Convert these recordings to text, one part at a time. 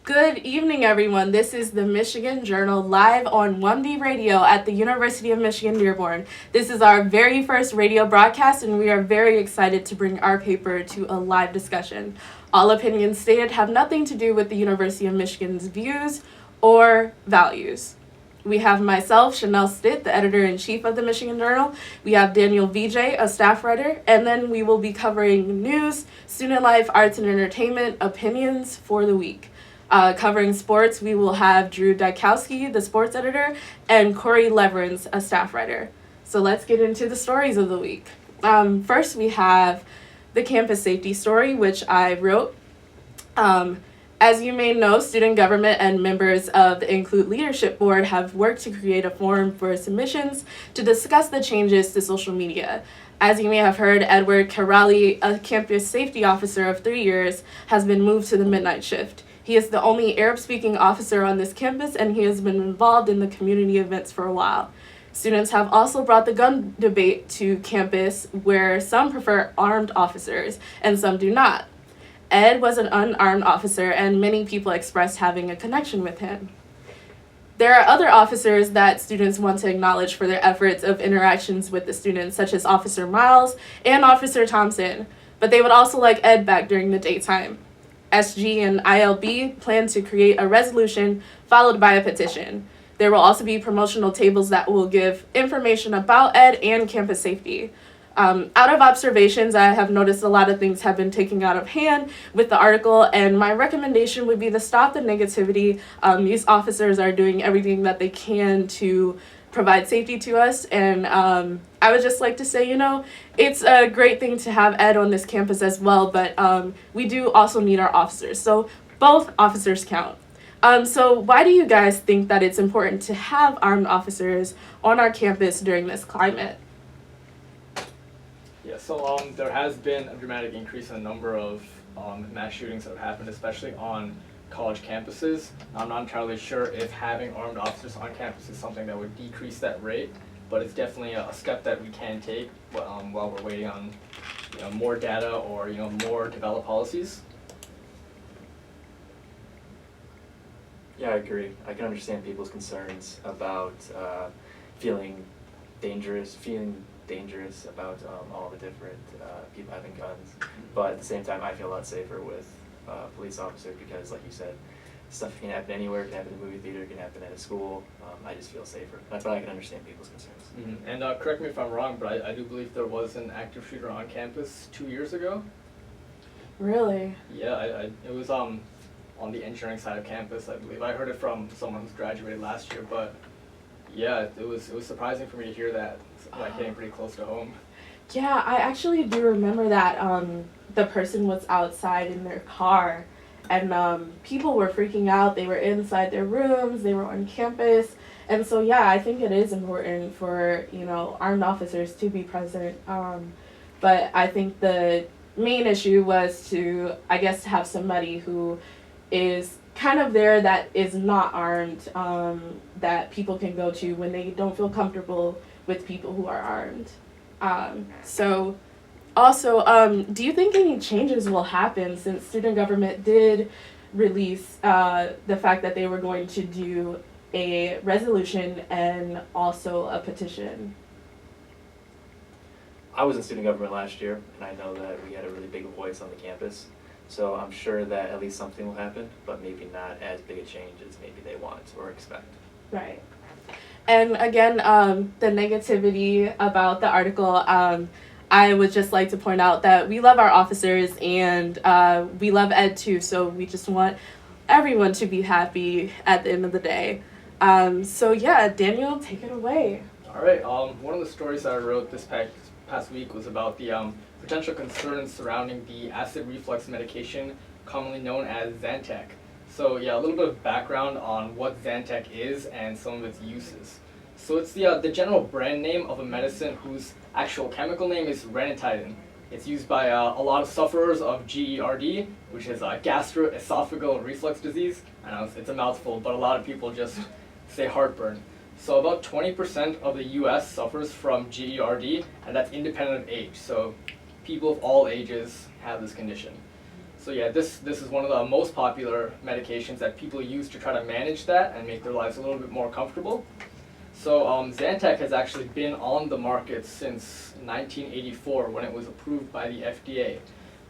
Good evening, everyone. This is the Michigan Journal live on WUMD Radio at the University of Michigan-Dearborn. This is our very first radio broadcast, and we are very excited to bring our paper to a live discussion. All opinions stated have nothing to do with the University of Michigan's views or values. We have myself, Chanel Stitt, the editor-in-chief of the Michigan Journal. We have Daniel VJ, a staff writer, and then we will be covering news, student life, arts and entertainment, opinions for the week. Covering sports, we will have Drew Dykowski, the sports editor, and Corey Leverins, a staff writer. So let's get into the stories of the week. First, we have the campus safety story, which I wrote. As you may know, student government and members of the Include Leadership Board have worked to create a forum for submissions to discuss the changes to social media. As you may have heard, Edward Carali, a campus safety officer of 3 years, has been moved to the midnight shift. He is the only Arab-speaking officer on this campus, and he has been involved in the community events for a while. Students have also brought the gun debate to campus, where some prefer armed officers and some do not. Ed was an unarmed officer, and many people expressed having a connection with him. There are other officers that students want to acknowledge for their efforts of interactions with the students, such as Officer Miles and Officer Thompson, but they would also like Ed back during the daytime. SG and ILB plan to create a resolution followed by a petition. There will also be promotional tables that will give information about Ed and campus safety. Out of observations, I have noticed a lot of things have been taken out of hand with the article, and my recommendation would be to stop the negativity. These officers are doing everything that they can to provide safety to us, and I would just like to say, it's a great thing to have Ed on this campus as well, but we do also need our officers, so both officers count. So why do you guys think that it's important to have armed officers on our campus during this climate? Yeah, so there has been a dramatic increase in the number of mass shootings that have happened, especially on college campuses. I'm not entirely sure if having armed officers on campus is something that would decrease that rate, but it's definitely a step that we can take while we're waiting on more data or more developed policies. Yeah, I agree. I can understand people's concerns about feeling dangerous about all the different people having guns, but at the same time I feel a lot safer with a police officer because, like you said, stuff can happen anywhere. It can happen in a movie theater, it can happen at a school. I just feel safer. That's why I can understand people's concerns. Mm-hmm. And correct me if I'm wrong, but I do believe there was an active shooter on campus 2 years ago. Really? Yeah, it was on the engineering side of campus, I believe. I heard it from someone who's graduated last year, but yeah, it was surprising for me to hear that, like hitting pretty close to home. Yeah, I actually do remember that the person was outside in their car, and people were freaking out. They were inside their rooms, they were on campus, and so yeah, I think it is important for armed officers to be present. But I think the main issue was to have somebody who is kind of there that is not armed, that people can go to when they don't feel comfortable with people who are armed. So also, do you think any changes will happen since student government did release the fact that they were going to do a resolution and also a petition? I was in student government last year, and I know that we had a really big voice on the campus. So I'm sure that at least something will happen, but maybe not as big a change as maybe they want or expect. Right. And again, the negativity about the article, I would just like to point out that we love our officers and we love Ed too, so we just want everyone to be happy at the end of the day. So yeah, Daniel, take it away. All right, one of the stories that I wrote this past week was about the potential concerns surrounding the acid reflux medication commonly known as Zantac. So yeah, a little bit of background on what Zantac is and some of its uses. So it's the general brand name of a medicine whose actual chemical name is ranitidine. It's used by a lot of sufferers of GERD, which is gastroesophageal reflux disease. I know it's a mouthful, but a lot of people just say heartburn. So about 20% of the US suffers from GERD, and that's independent of age. So people of all ages have this condition. So yeah, this is one of the most popular medications that people use to try to manage that and make their lives a little bit more comfortable. So Zantac has actually been on the market since 1984 when it was approved by the FDA.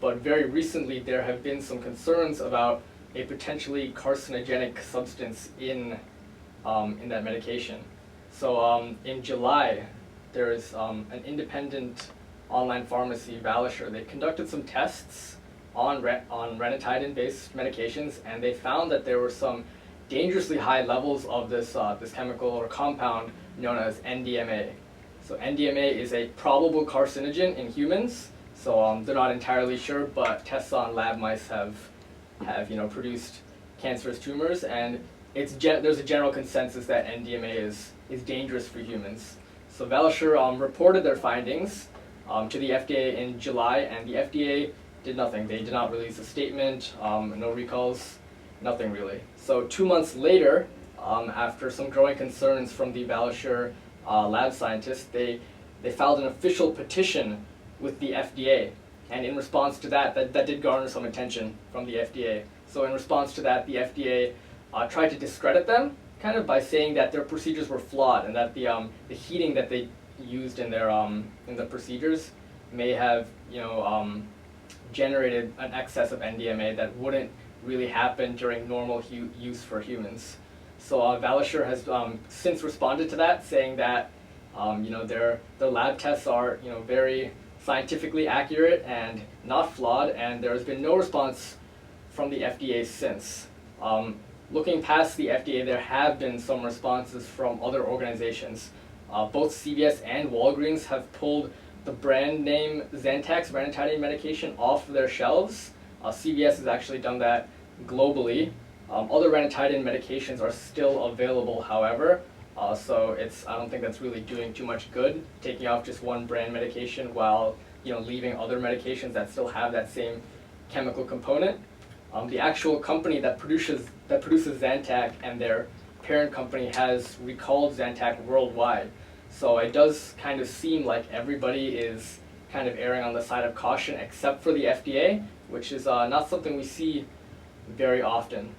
But very recently there have been some concerns about a potentially carcinogenic substance in that medication. So in July, there is an independent online pharmacy, Valisure. They conducted some tests on ranitidine-based medications, and they found that there were some dangerously high levels of this chemical or compound known as NDMA. So NDMA is a probable carcinogen in humans. So they're not entirely sure, but tests on lab mice have produced cancerous tumors, and there's a general consensus that NDMA is dangerous for humans. So Valisure reported their findings to the FDA in July, and the FDA did nothing. They did not release a statement, no recalls, nothing really. So 2 months later, after some growing concerns from the Valisure lab scientists, they filed an official petition with the FDA. And in response to that did garner some attention from the FDA. So in response to that, the FDA tried to discredit them, kind of by saying that their procedures were flawed and that the heating that they used in the procedures may have generated an excess of NDMA that wouldn't really happen during normal use for humans. So Valisure has since responded to that, saying that their lab tests are very scientifically accurate and not flawed, and there has been no response from the FDA since. Looking past the FDA, there have been some responses from other organizations. Both CVS and Walgreens have pulled the brand name Zantac ranitidine medication off their shelves. CVS has actually done that globally. Other ranitidine medications are still available, however, so I don't think that's really doing too much good, taking off just one brand medication while leaving other medications that still have that same chemical component. The actual company that produces Zantac and their parent company has recalled Zantac worldwide. So it does kind of seem like everybody is kind of erring on the side of caution except for the FDA, which is not something we see very often.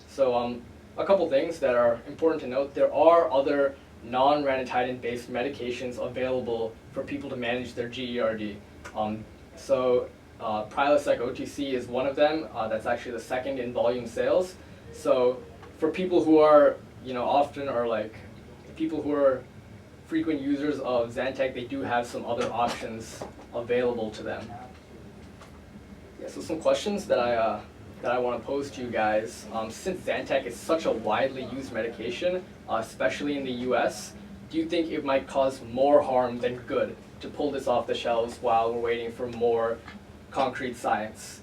So a couple things that are important to note: there are other non-ranitidine based medications available for people to manage their GERD. Prilosec OTC is one of them. That's actually the second in volume sales. So for people who are people who are frequent users of Zantac, they do have some other options available to them. Yeah, so some questions that I want to pose to you guys. Since Zantac is such a widely used medication, especially in the US, do you think it might cause more harm than good to pull this off the shelves while we're waiting for more concrete science?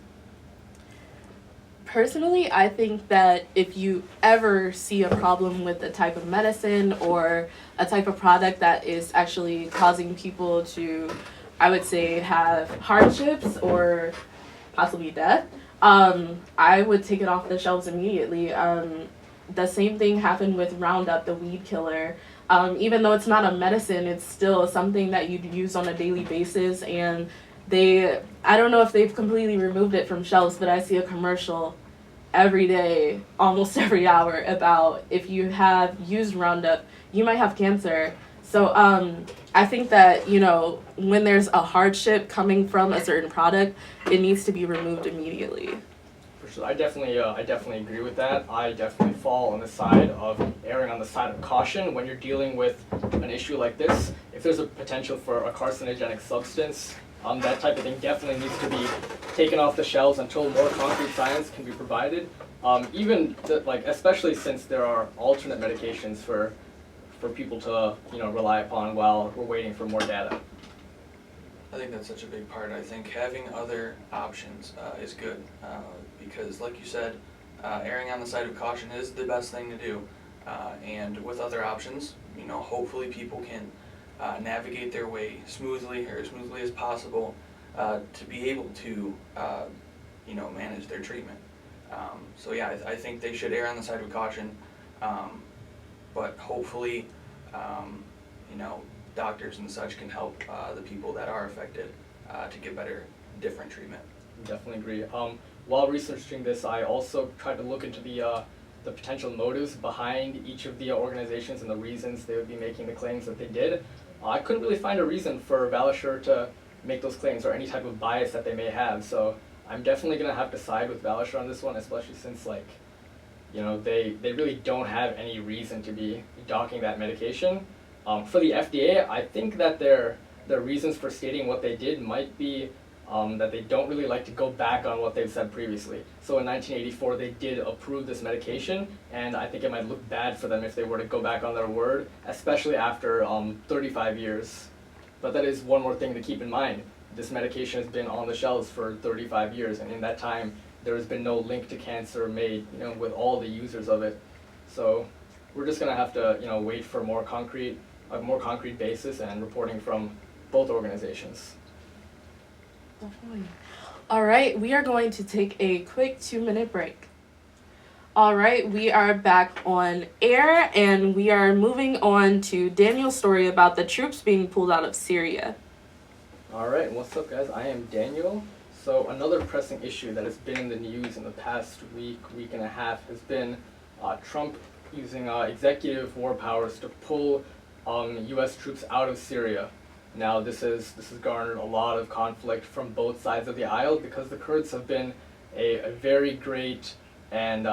Personally, I think that if you ever see a problem with a type of medicine or a type of product that is actually causing people to, I would say, have hardships or possibly death, I would take it off the shelves immediately. The same thing happened with Roundup, the weed killer. Even though it's not a medicine, it's still something that you'd use on a daily basis, and I don't know if they've completely removed it from shelves, but I see a commercial every day, almost every hour, about if you have used Roundup, you might have cancer. So I think that, when there's a hardship coming from a certain product, it needs to be removed immediately. For sure, I definitely agree with that. I definitely fall on the side of erring on the side of caution when you're dealing with an issue like this. If there's a potential for a carcinogenic substance, that type of thing definitely needs to be taken off the shelves until more concrete science can be provided. Especially since there are alternate medications for people to rely upon while we're waiting for more data. I think that's such a big part. I think having other options is good because, like you said, erring on the side of caution is the best thing to do. And with other options, hopefully people can navigate their way smoothly, or as smoothly as possible, to be able to manage their treatment. So yeah, I think they should err on the side of caution, but hopefully doctors and such can help the people that are affected to get better, different treatment. Definitely agree. While researching this, I also tried to look into the potential motives behind each of the organizations and the reasons they would be making the claims that they did. I couldn't really find a reason for Valasher to make those claims or any type of bias that they may have. So I'm definitely going to have to side with Valasher on this one, especially since, like, you know, they really don't have any reason to be docking that medication. For the FDA, I think that their reasons for stating what they did might be that they don't really like to go back on what they've said previously. So in 1984, they did approve this medication, and I think it might look bad for them if they were to go back on their word, especially after 35 years. But that is one more thing to keep in mind. This medication has been on the shelves for 35 years, and in that time, there has been no link to cancer made, you know, with all the users of it. So we're just gonna have to, you know, wait for a more concrete basis and reporting from both organizations. Definitely. All right, we are going to take a quick 2-minute break. All right, we are back on air, and we are moving on to Daniel's story about the troops being pulled out of Syria. All right, what's up, guys? I am Daniel. So another pressing issue that has been in the news in the past week and a half has been Trump using executive war powers to pull U.S. troops out of Syria. Now, this has garnered a lot of conflict from both sides of the aisle because the Kurds have been a very great and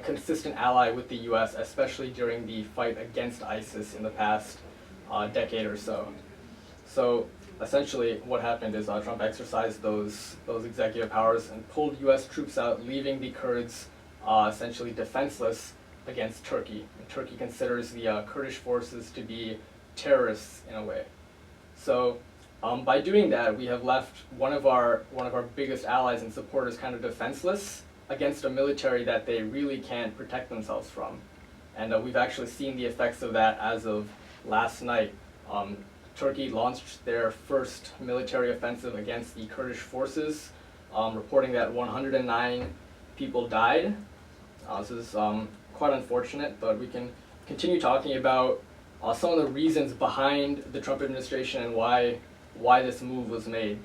consistent ally with the U.S., especially during the fight against ISIS in the past decade or so. So essentially, what happened is Trump exercised those executive powers and pulled U.S. troops out, leaving the Kurds essentially defenseless against Turkey. And Turkey considers the Kurdish forces to be terrorists in a way. So by doing that, we have left one of our biggest allies and supporters kind of defenseless against a military that they really can't protect themselves from. And we've actually seen the effects of that as of last night. Turkey launched their first military offensive against the Kurdish forces, reporting that 109 people died. This is quite unfortunate, but we can continue talking about some of the reasons behind the Trump administration and why this move was made.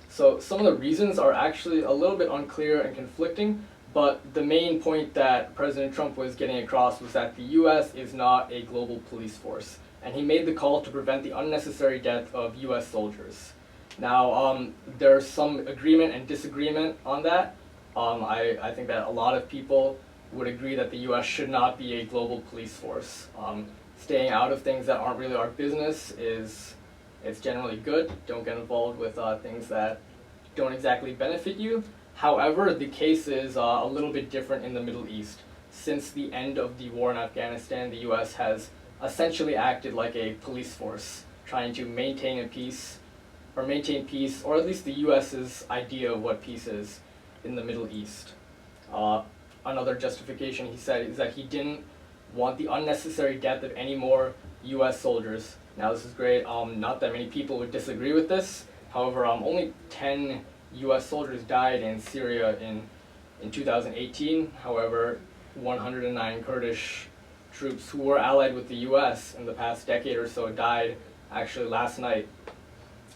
So some of the reasons are actually a little bit unclear and conflicting, but the main point that President Trump was getting across was that the U.S. is not a global police force, and he made the call to prevent the unnecessary death of U.S. soldiers. Now, there's some agreement and disagreement on that. I think that a lot of people would agree that the U.S. should not be a global police force. Staying out of things that aren't really our business it's generally good. Don't get involved with things that don't exactly benefit you. However, the case is a little bit different in the Middle East. Since the end of the war in Afghanistan, the U.S. has essentially acted like a police force, trying to maintain peace, or at least the U.S.'s idea of what peace is in the Middle East. Another justification, he said, is that he didn't want the unnecessary death of any more U.S. soldiers. Now, this is great. Not that many people would disagree with this. However, only 10 U.S. soldiers died in Syria in 2018. However, 109 Kurdish troops who were allied with the U.S. in the past decade or so died actually last night.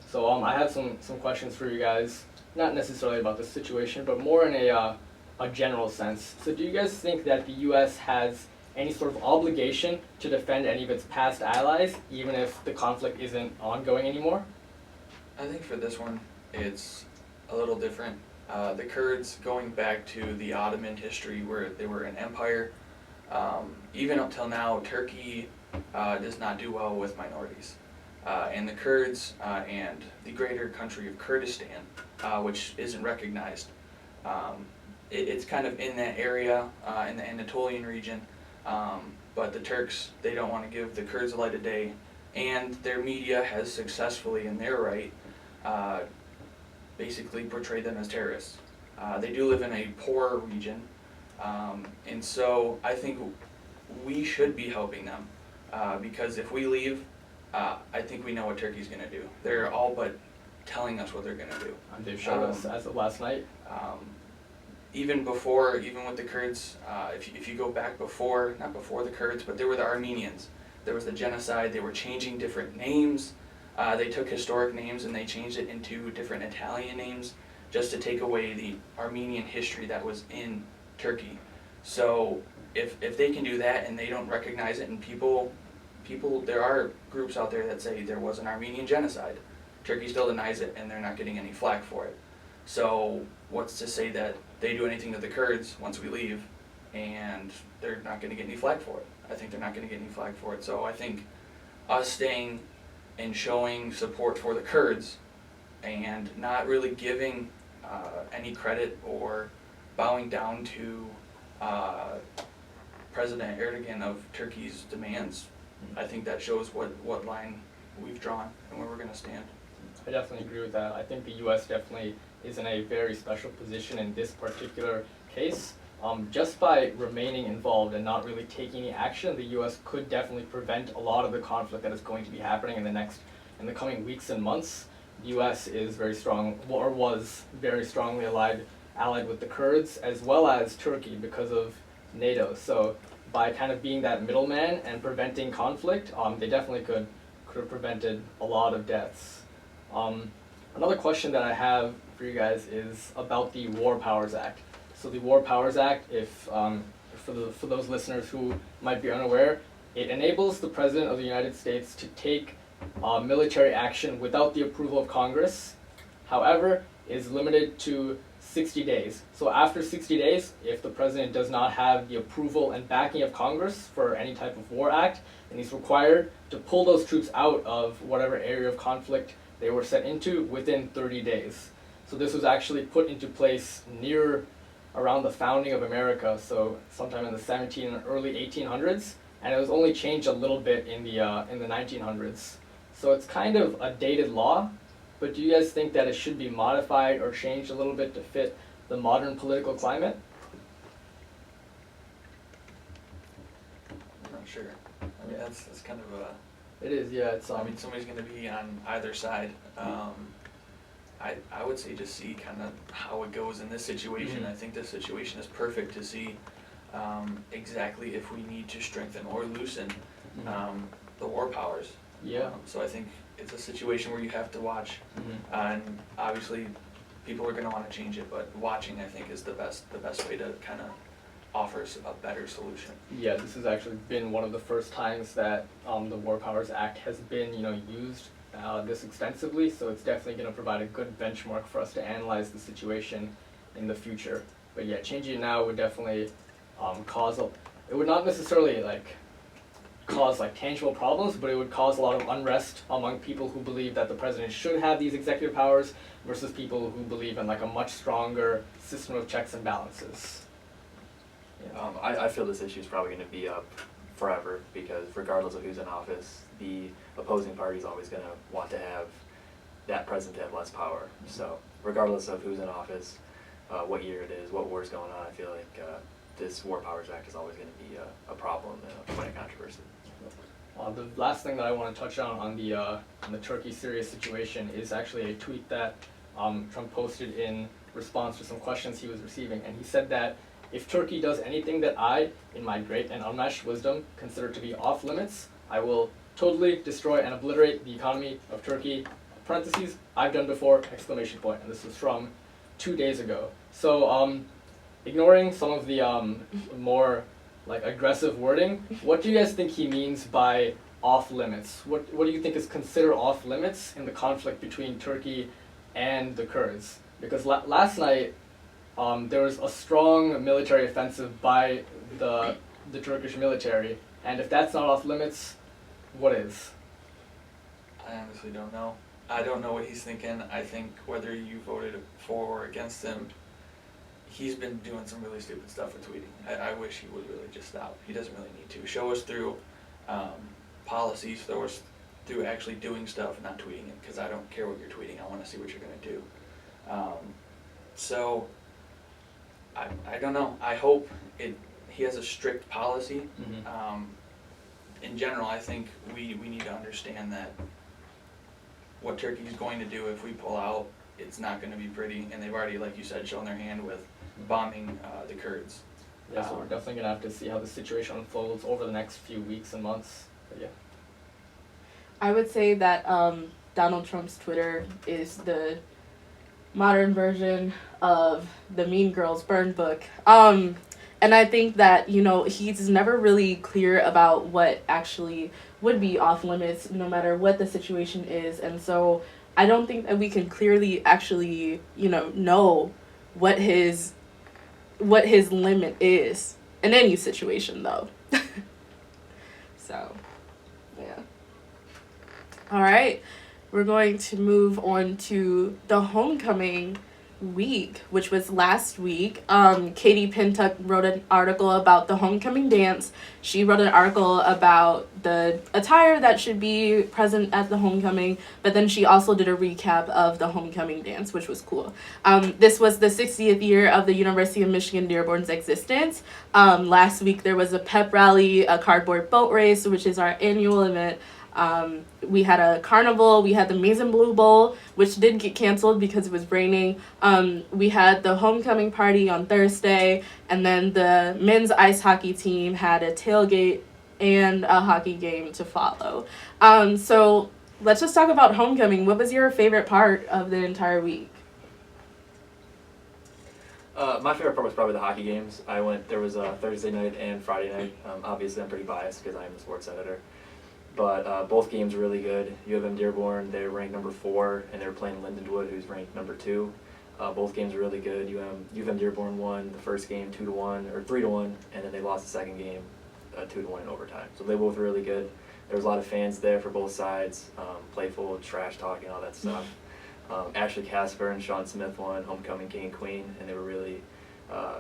So I have some questions for you guys, not necessarily about this situation, but more in a general sense. So do you guys think that the U.S. has any sort of obligation to defend any of its past allies, even if the conflict isn't ongoing anymore? I think for this one, it's a little different. The Kurds, going back to the Ottoman history where they were an empire, even up till now, Turkey does not do well with minorities. And the Kurds and the greater country of Kurdistan, which isn't recognized, it's kind of in that area, in the Anatolian region, but the Turks, they don't want to give the Kurds a light of day, and their media has successfully, in their right, basically portrayed them as terrorists. They do live in a poor region, and so I think we should be helping them, because if we leave, I think we know what Turkey's going to do. They're all but telling us what they're going to do. They've showed us as of last night. Even with the Kurds, if you go back before, not before the Kurds, but there were the Armenians. There was the genocide. They were changing different names. They took historic names and they changed it into different Italian names. just to take away the Armenian history that was in Turkey. So if they can do that and they don't recognize it, and people, there are groups out there that say there was an Armenian genocide. Turkey still denies it, and they're not getting any flack for it. So what's to say that they do anything to the Kurds once we leave, and they're not going to get any flack for it? I think they're not going to get any flack for it. So I think us staying and showing support for the Kurds and not really giving any credit or bowing down to President Erdogan of Turkey's demands, I think that shows what line we've drawn and where we're going to stand. I definitely agree with that. I think the U.S. definitely is in a very special position in this particular case. Just by remaining involved and not really taking any action, the U.S. could definitely prevent a lot of the conflict that is going to be happening in the coming weeks and months. The U.S. is very strong, or was very strongly allied with the Kurds as well as Turkey because of NATO. So by kind of being that middleman and preventing conflict, they definitely could have prevented a lot of deaths. Another question that I have for you guys is about the War Powers Act. So the War Powers Act, for those listeners who might be unaware, it enables the President of the United States to take military action without the approval of Congress. However, is limited to 60 days. So after 60 days, if the President does not have the approval and backing of Congress for any type of war act, then he's required to pull those troops out of whatever area of conflict they were sent into within 30 days. So this was actually put into place around the founding of America, so sometime in the early 1800s, and it was only changed a little bit in the 1900s. So it's kind of a dated law, but do you guys think that it should be modified or changed a little bit to fit the modern political climate? I'm not sure. I mean, that's kind of a... It is, yeah. It's I mean, somebody's going to be on either side. I would say just see kind of how it goes in this situation. Mm-hmm. I think this situation is perfect to see exactly if we need to strengthen or loosen the war powers. Yeah. So I think it's a situation where you have to watch, Mm-hmm. and obviously people are going to want to change it, but watching I think is the best way to kind of offers a better solution. Yeah, this has actually been one of the first times that the War Powers Act has been, used this extensively. So it's definitely going to provide a good benchmark for us to analyze the situation in the future. But yeah, changing it now would definitely it would not necessarily cause tangible problems, but it would cause a lot of unrest among people who believe that the president should have these executive powers versus people who believe in a much stronger system of checks and balances. Yeah. I feel this issue is probably going to be up forever because regardless of who's in office, the opposing party is always going to want to have that president to have less power. So regardless of who's in office, what year it is, what war's going on, I feel like this War Powers Act is always going to be a problem and a point of controversy. The last thing that I want to touch on the Turkey-Syria situation is actually a tweet that Trump posted in response to some questions he was receiving, and he said that if Turkey does anything that I, in my great and unmatched wisdom, consider to be off limits, I will totally destroy and obliterate the economy of Turkey. Parentheses, I've done before, exclamation point. And this was from 2 days ago. So ignoring some of the more aggressive wording, what do you guys think he means by off limits? What do you think is considered off limits in the conflict between Turkey and the Kurds? Because last night, there was a strong military offensive by the Turkish military, and if that's not off limits, what is? I honestly don't know. I don't know what he's thinking. I think whether you voted for or against him, he's been doing some really stupid stuff with tweeting. I wish he would really just stop. He doesn't really need to. Show us through policies, show us through actually doing stuff, not tweeting it, because I don't care what you're tweeting. I want to see what you're going to do. So I don't know. I hope he has a strict policy. Mm-hmm. In general, I think we need to understand that what Turkey is going to do if we pull out, it's not going to be pretty, and they've already, like you said, shown their hand with bombing the Kurds. Yeah, so we're definitely going to have to see how the situation unfolds over the next few weeks and months. But yeah. I would say that Donald Trump's Twitter is modern version of the Mean Girls burn book. And I think that, he's never really clear about what actually would be off limits no matter what the situation is. And so I don't think that we can clearly actually, know what his limit is in any situation though. So, yeah. All right. We're going to move on to the homecoming week, which was last week. Katie Pintuck wrote an article about the homecoming dance. She wrote an article about the attire that should be present at the homecoming, but then she also did a recap of the homecoming dance, which was cool. This was the 60th year of the University of Michigan-Dearborn's existence. Last week there was a pep rally, a cardboard boat race, which is our annual event. We had a carnival, we had the Maize and Blue Bowl, which did get canceled because it was raining. We had the homecoming party on Thursday, and then the men's ice hockey team had a tailgate and a hockey game to follow. So let's just talk about homecoming. What was your favorite part of the entire week? My favorite part was probably the hockey games. There was a Thursday night and Friday night. Obviously I'm pretty biased because I'm a sports editor. But both games were really good. UM-Dearborn, they're ranked number 4, and they were playing Lindenwood, who's ranked number 2. Both games were really good. UM-Dearborn won the first game 2-1 or 3-1, and then they lost the second game 2-1 in overtime. So they both were really good. There was a lot of fans there for both sides, playful, trash talking, all that stuff. Ashley Casper and Sean Smith won Homecoming King and Queen, and they were really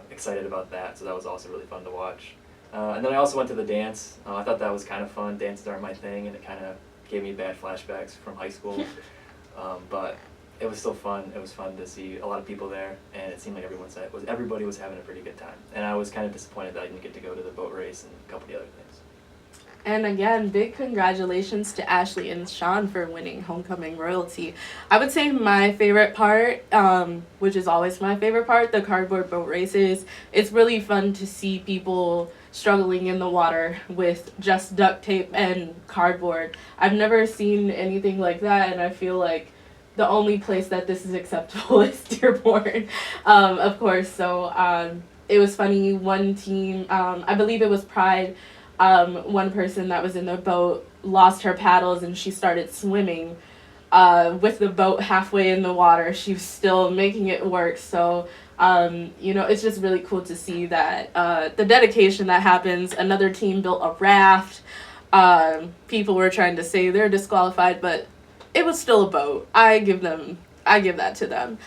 excited about that. So that was also really fun to watch. And then I also went to the dance. I thought that was kind of fun. Dances aren't my thing, and it kind of gave me bad flashbacks from high school. But it was still fun. It was fun to see a lot of people there, and it seemed like everybody was having a pretty good time. And I was kind of disappointed that I didn't get to go to the boat race and a couple of the other things. And again, big congratulations to Ashley and Sean for winning homecoming royalty. I would say my favorite part, which is always my favorite part, the cardboard boat races. It's really fun to see people struggling in the water with just duct tape and cardboard. I've never seen anything like that, and I feel like the only place that this is acceptable is Dearborn, of course. So it was funny. One team, I believe it was Pride, one person that was in the boat lost her paddles and she started swimming with the boat halfway in the water. She was still making it work. So, it's just really cool to see that the dedication that happens. Another team built a raft. People were trying to say they're disqualified, but it was still a boat. I give that to them.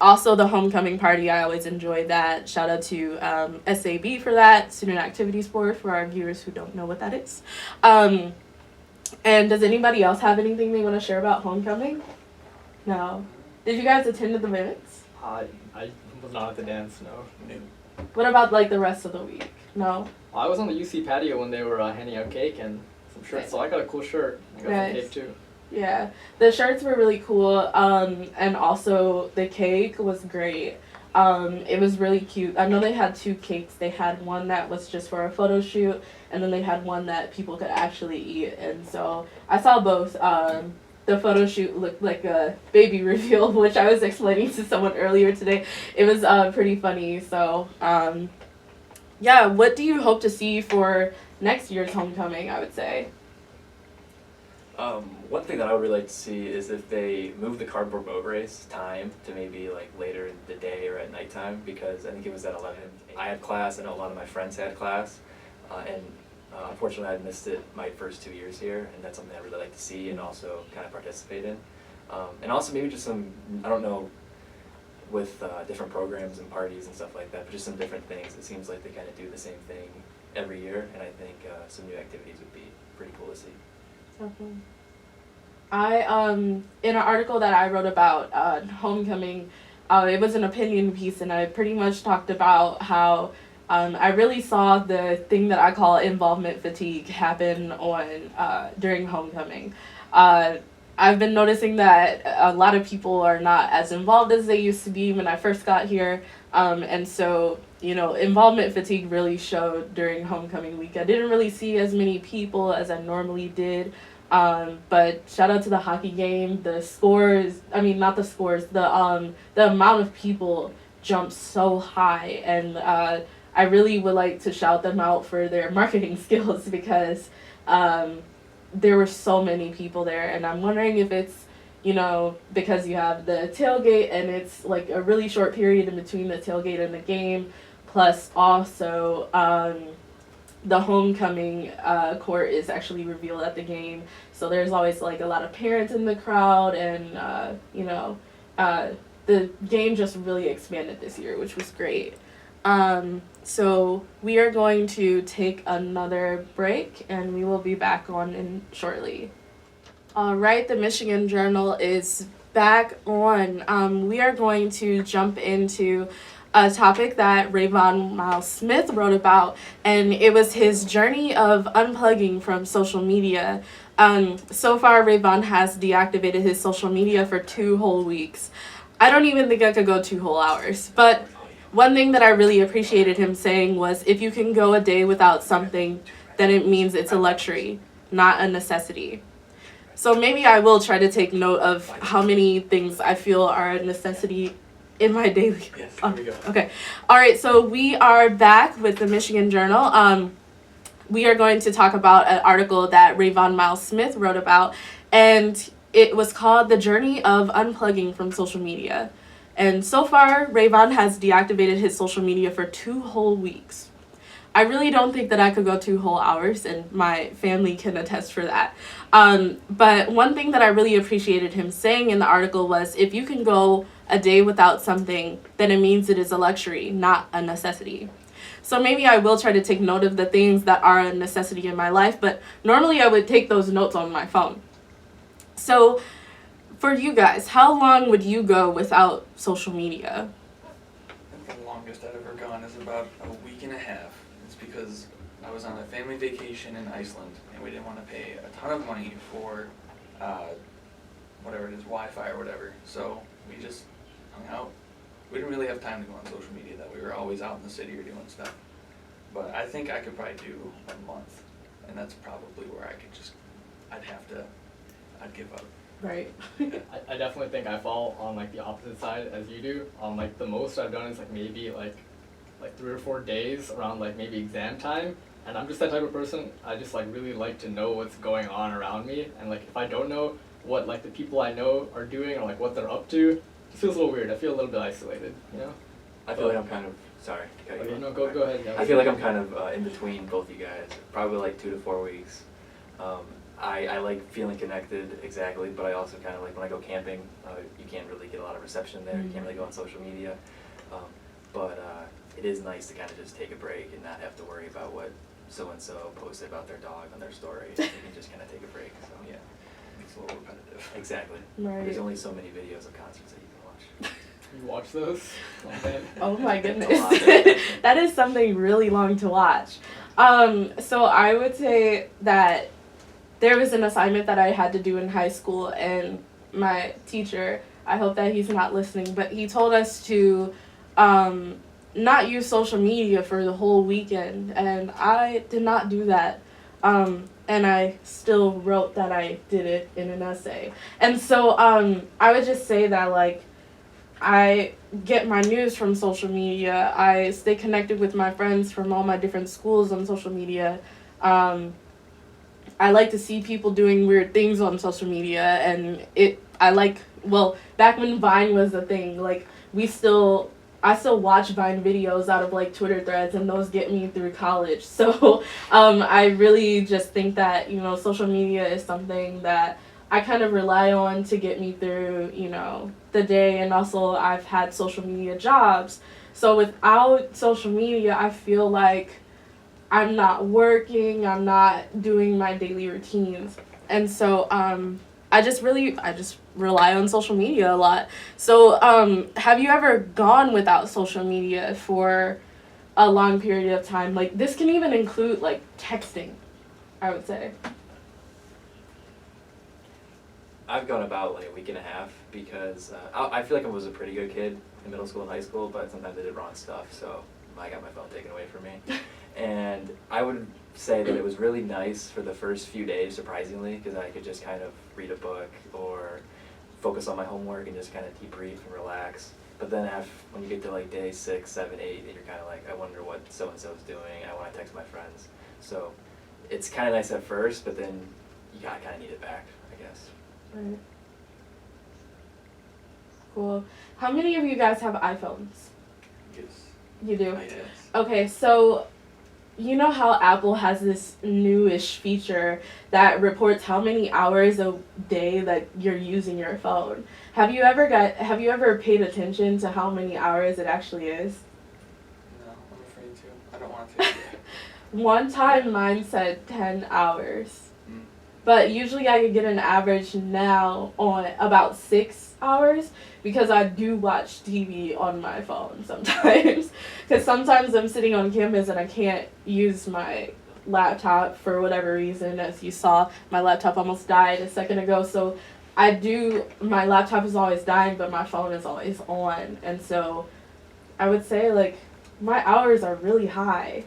Also, the homecoming party, I always enjoy that. Shout out to SAB for that, Student Activity Sport, for our viewers who don't know what that is. And does anybody else have anything they want to share about homecoming? No. Did you guys attend the events? I was not at the dance, no. What about the rest of the week? No? I was on the UC patio when they were handing out cake and some shirts, so I got a cool shirt. I got some cake too. Yeah, the shirts were really cool, and also the cake was great. It was really cute. I know they had 2 cakes. They had one that was just for a photo shoot, and then they had one that people could actually eat. And so I saw both. The photo shoot looked like a baby reveal, which I was explaining to someone earlier today. It was pretty funny. So, yeah, what do you hope to see for next year's homecoming, I would say? One thing that I would really like to see is if they move the cardboard boat race time to maybe later in the day or at nighttime, because I think it was at 11. I had class, I know a lot of my friends had class, and unfortunately I missed it my first 2 years here, and that's something I really like to see and also kind of participate in. And also maybe just some, I don't know, with different programs and parties and stuff like that, but just some different things. It seems like they kind of do the same thing every year, and I think some new activities would be pretty cool to see. Definitely. In an article that I wrote about homecoming, it was an opinion piece, and I pretty much talked about how I really saw the thing that I call involvement fatigue happen during homecoming. I've been noticing that a lot of people are not as involved as they used to be when I first got here, and so involvement fatigue really showed during homecoming week. I didn't really see as many people as I normally did. But shout out to the hockey game. The scores, I mean, not the scores, the amount of people jumped so high. And I really would like to shout them out for their marketing skills because there were so many people there. And I'm wondering if it's, because you have the tailgate and it's like a really short period in between the tailgate and the game, plus also the homecoming court is actually revealed at the game. So there's always like a lot of parents in the crowd, and the game just really expanded this year, which was great. So we are going to take another break, and we will be back on in shortly. All right, the Michigan Journal is back on. We are going to jump into a topic that Rayvon Miles Smith wrote about, and it was his journey of unplugging from social media. So far, Rayvon has deactivated his social media for 2 whole weeks. I don't even think I could go 2 whole hours, but one thing that I really appreciated him saying was, if you can go a day without something, then it means it's a luxury, not a necessity. So maybe I will try to take note of how many things I feel are a necessity in my daily. Yes, here we go. Okay. All right, so we are back with the Michigan Journal. We are going to talk about an article that Rayvon Miles Smith wrote about, and it was called The Journey of Unplugging from Social Media. And so far, Rayvon has deactivated his social media for 2 whole weeks. I really don't think that I could go 2 whole hours, and my family can attest for that. But one thing that I really appreciated him saying in the article was, if you can go a day without something, then it means it is a luxury, not a necessity. So maybe I will try to take note of the things that are a necessity in my life, but normally I would take those notes on my phone. So for you guys, how long would you go without social media? I think the longest I've ever gone is about a week and a half. It's because I was on a family vacation in Iceland, and we didn't want to pay a ton of money for whatever it is, Wi-Fi or whatever. So we just hung out. We didn't really have time to go on social media, that we were always out in the city or doing stuff. But I think I could probably do a month, and that's probably where I'd give up. Right. I definitely think I fall on like the opposite side as you do. Like the most I've done is like maybe like 3 or 4 days around like maybe exam time. And I'm just that type of person. I just like really like to know what's going on around me. And like if I don't know what like the people I know are doing or like what they're up to, it just feels a little weird. I feel a little bit isolated, you know? I feel like I'm kind of, sorry. Okay, no, go ahead. Yeah. I feel like I'm kind of in between both you guys, probably like 2 to 4 weeks. I like feeling connected, exactly, but I also kind of like when I go camping, you can't really get a lot of reception there, you can't really go on social media, but it is nice to kind of just take a break and not have to worry about what so-and-so posted about their dog on their story. You can just kind of take a break, so yeah. It's a little repetitive. Exactly. Right. There's only so many videos of concerts that you can watch. You watch those? Oh, man. Oh my It's goodness. a lot. That is something really long to watch. So I would say that there was an assignment that I had to do in high school, and my teacher, I hope that he's not listening, but he told us to not use social media for the whole weekend, and I did not do that. And I still wrote that I did it in an essay. And so I would just say that, like, I get my news from social media. I stay connected with my friends from all my different schools on social media. I like to see people doing weird things on social media, and back when Vine was a thing, like, I still watch Vine videos out of like Twitter threads, and those get me through college. So I really just think that, social media is something that I kind of rely on to get me through, the day. And also I've had social media jobs. So without social media, I feel like I'm not working, I'm not doing my daily routines. And so I just rely on social media a lot. So have you ever gone without social media for a long period of time? Like, this can even include like texting, I would say. I've gone about like a week and a half because I feel like I was a pretty good kid in middle school and high school, but sometimes I did wrong stuff. So I got my phone taken away from me. And I would say that it was really nice for the first few days, surprisingly, because I could just kind of read a book or focus on my homework and just kind of debrief and relax. But then when you get to like day 6, 7, 8, and you're kind of like, I wonder what so-and-so's doing, I want to text my friends. So it's kind of nice at first, but then you kind of need it back, I guess. Right. Cool. How many of you guys have iPhones? Yes. You do? Yes. Okay, so you know how Apple has this newish feature that reports how many hours a day that you're using your phone. Have you ever paid attention to how many hours it actually is? No, I'm afraid to. I don't want to. One time mine said 10 hours. Mm. But usually I could get an average now on about 6 hours because I do watch TV on my phone sometimes. Because sometimes I'm sitting on campus and I can't use my laptop for whatever reason. As you saw, my laptop almost died a second ago. So my laptop is always dying, but my phone is always on. And so I would say, like, my hours are really high.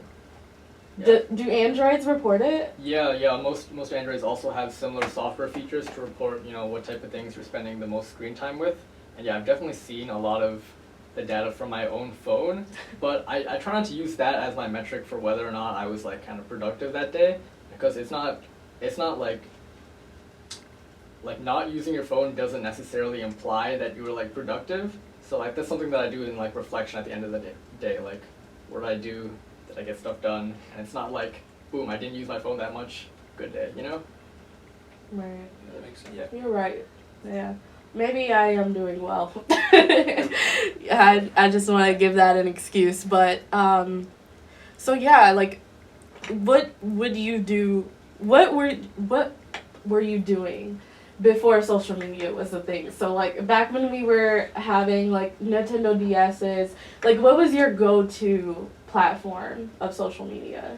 Yeah. Do Androids report it? Yeah. Most Androids also have similar software features to report, what type of things you're spending the most screen time with. And yeah, I've definitely seen a lot of the data from my own phone, but I try not to use that as my metric for whether or not I was like kind of productive that day, because it's not like not using your phone doesn't necessarily imply that you were like productive. So like that's something that I do in like reflection at the end of the day, like what did I do? Did I get stuff done? And it's not like, boom, I didn't use my phone that much, good day, Right. That makes sense. Yeah. You're right. Yeah. Maybe I am doing well. I just want to give that an excuse. But, so yeah, like, what would you do? What were you doing before social media was a thing? So, like, back when we were having, like, Nintendo DS's, like, what was your go-to platform of social media?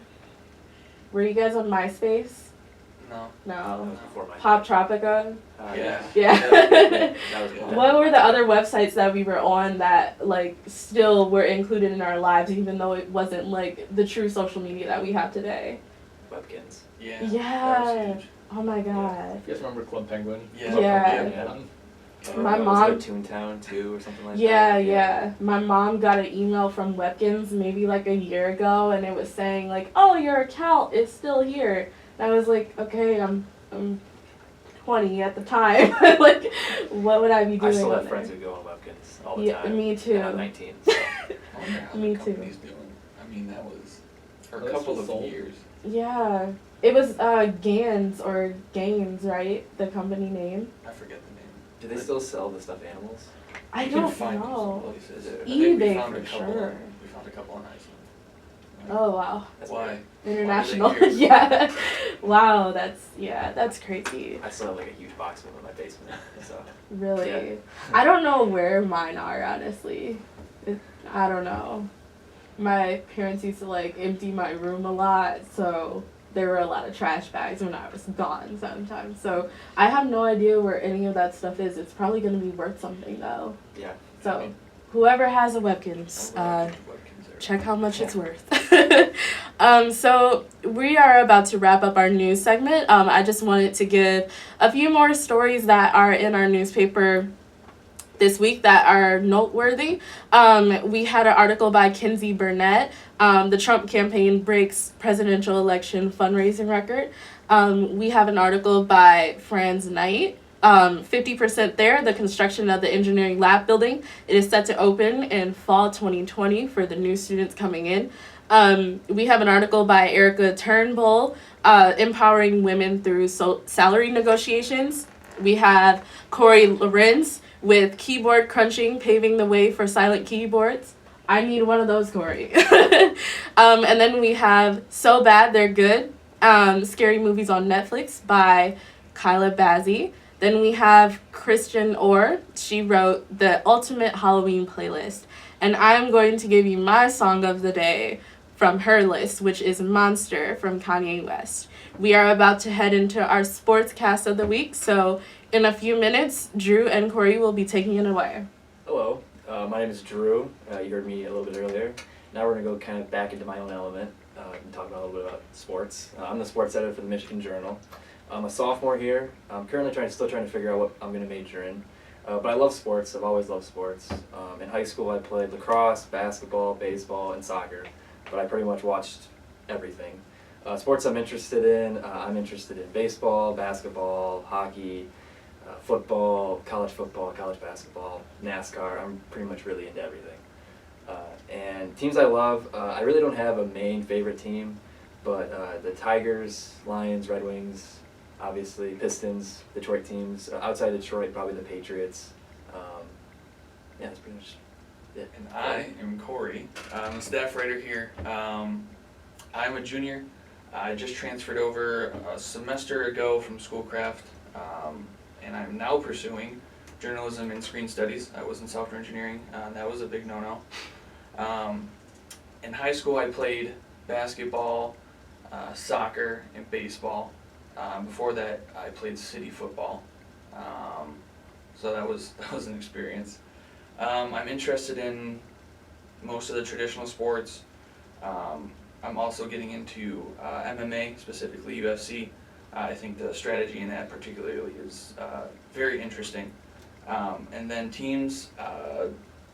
Were you guys on MySpace? No. That No. was before my Pop Tropica? Yeah. Yeah. That was What were the other websites that we were on that, like, still were included in our lives, even though it wasn't, like, the true social media that we have today? Webkins. Yeah. Yeah. That was huge. Oh my god. You guys remember Club Penguin? Yeah. Yeah. My Was mom- it Toontown too, or something like Yeah, that? yeah. My mom got an email from Webkins maybe like a year ago, and it was saying, like, oh, your account is still here. And I was like, okay, I'm 20 at the time. Like, what would I be doing I still on have friends there? who go on Webkins all the Yeah, time. me too. And I'm 19. So. I wonder how Me the too. company's doing. I mean, that was for Oh, a that's couple still of sold? years. Yeah. It was Gans or Games, right? The company name. I forget the name. Do they still sell the stuffed animals? I You can don't find them some know. places. Is it- I think we eBay found for a couple sure. We found a couple in Iceland. Oh wow. That's Why? weird. International. Why are they here? Yeah. Wow, that's crazy. I still have like a huge box of them in my basement. So Really. Yeah. I don't know where mine are, honestly. I don't know. My parents used to like empty my room a lot, so there were a lot of trash bags when I was gone sometimes. So I have no idea where any of that stuff is. It's probably going to be worth something though. yeah. So whoever has a Webkins, Webkins are- check how much it's worth. So we are about to wrap up our news segment. I just wanted to give a few more stories that are in our newspaper this week that are noteworthy. We had an article by Kinsey Burnett. The Trump campaign breaks presidential election fundraising record. We have an article by Franz Knight. 50% there, the construction of the engineering lab building. It is set to open in fall 2020 for the new students coming in. We have an article by Erica Turnbull, empowering women through salary negotiations. We have Corey Lorenz with keyboard crunching, paving the way for silent keyboards. I need one of those, Corey. And then we have So Bad They're Good, scary movies on Netflix by Kyla Bazzi. Then we have Christian Orr. She wrote the ultimate Halloween playlist. And I'm going to give you my song of the day from her list, which is Monster from Kanye West. We are about to head into our sports cast of the week, so in a few minutes, Drew and Corey will be taking it away. Hello, my name is Drew. You heard me a little bit earlier. now we're going to go kind of back into my own element and talk about a little bit about sports. I'm the sports editor for the Michigan Journal. I'm a sophomore here. I'm currently still trying to figure out what I'm going to major in. But I love sports. I've always loved sports. In high school, I played lacrosse, basketball, baseball, and soccer. But I pretty much watched everything. Sports I'm interested in baseball, basketball, hockey, football, college basketball, NASCAR. I'm pretty much really into everything. And teams I love, I really don't have a main favorite team, but the Tigers, Lions, Red Wings, obviously Pistons, Detroit teams. Outside Detroit, probably the Patriots. Yeah, that's pretty much it. And I am Corey. I'm a staff writer here. I'm a junior. I just transferred over a semester ago from Schoolcraft, and I'm now pursuing journalism and screen studies. I was in software engineering, and that was a big no-no. In high school, I played basketball, soccer, and baseball. Before that, I played city football, so that was an experience. I'm interested in most of the traditional sports. I'm also getting into MMA, specifically UFC. I think the strategy in that particularly is very interesting. And then teams,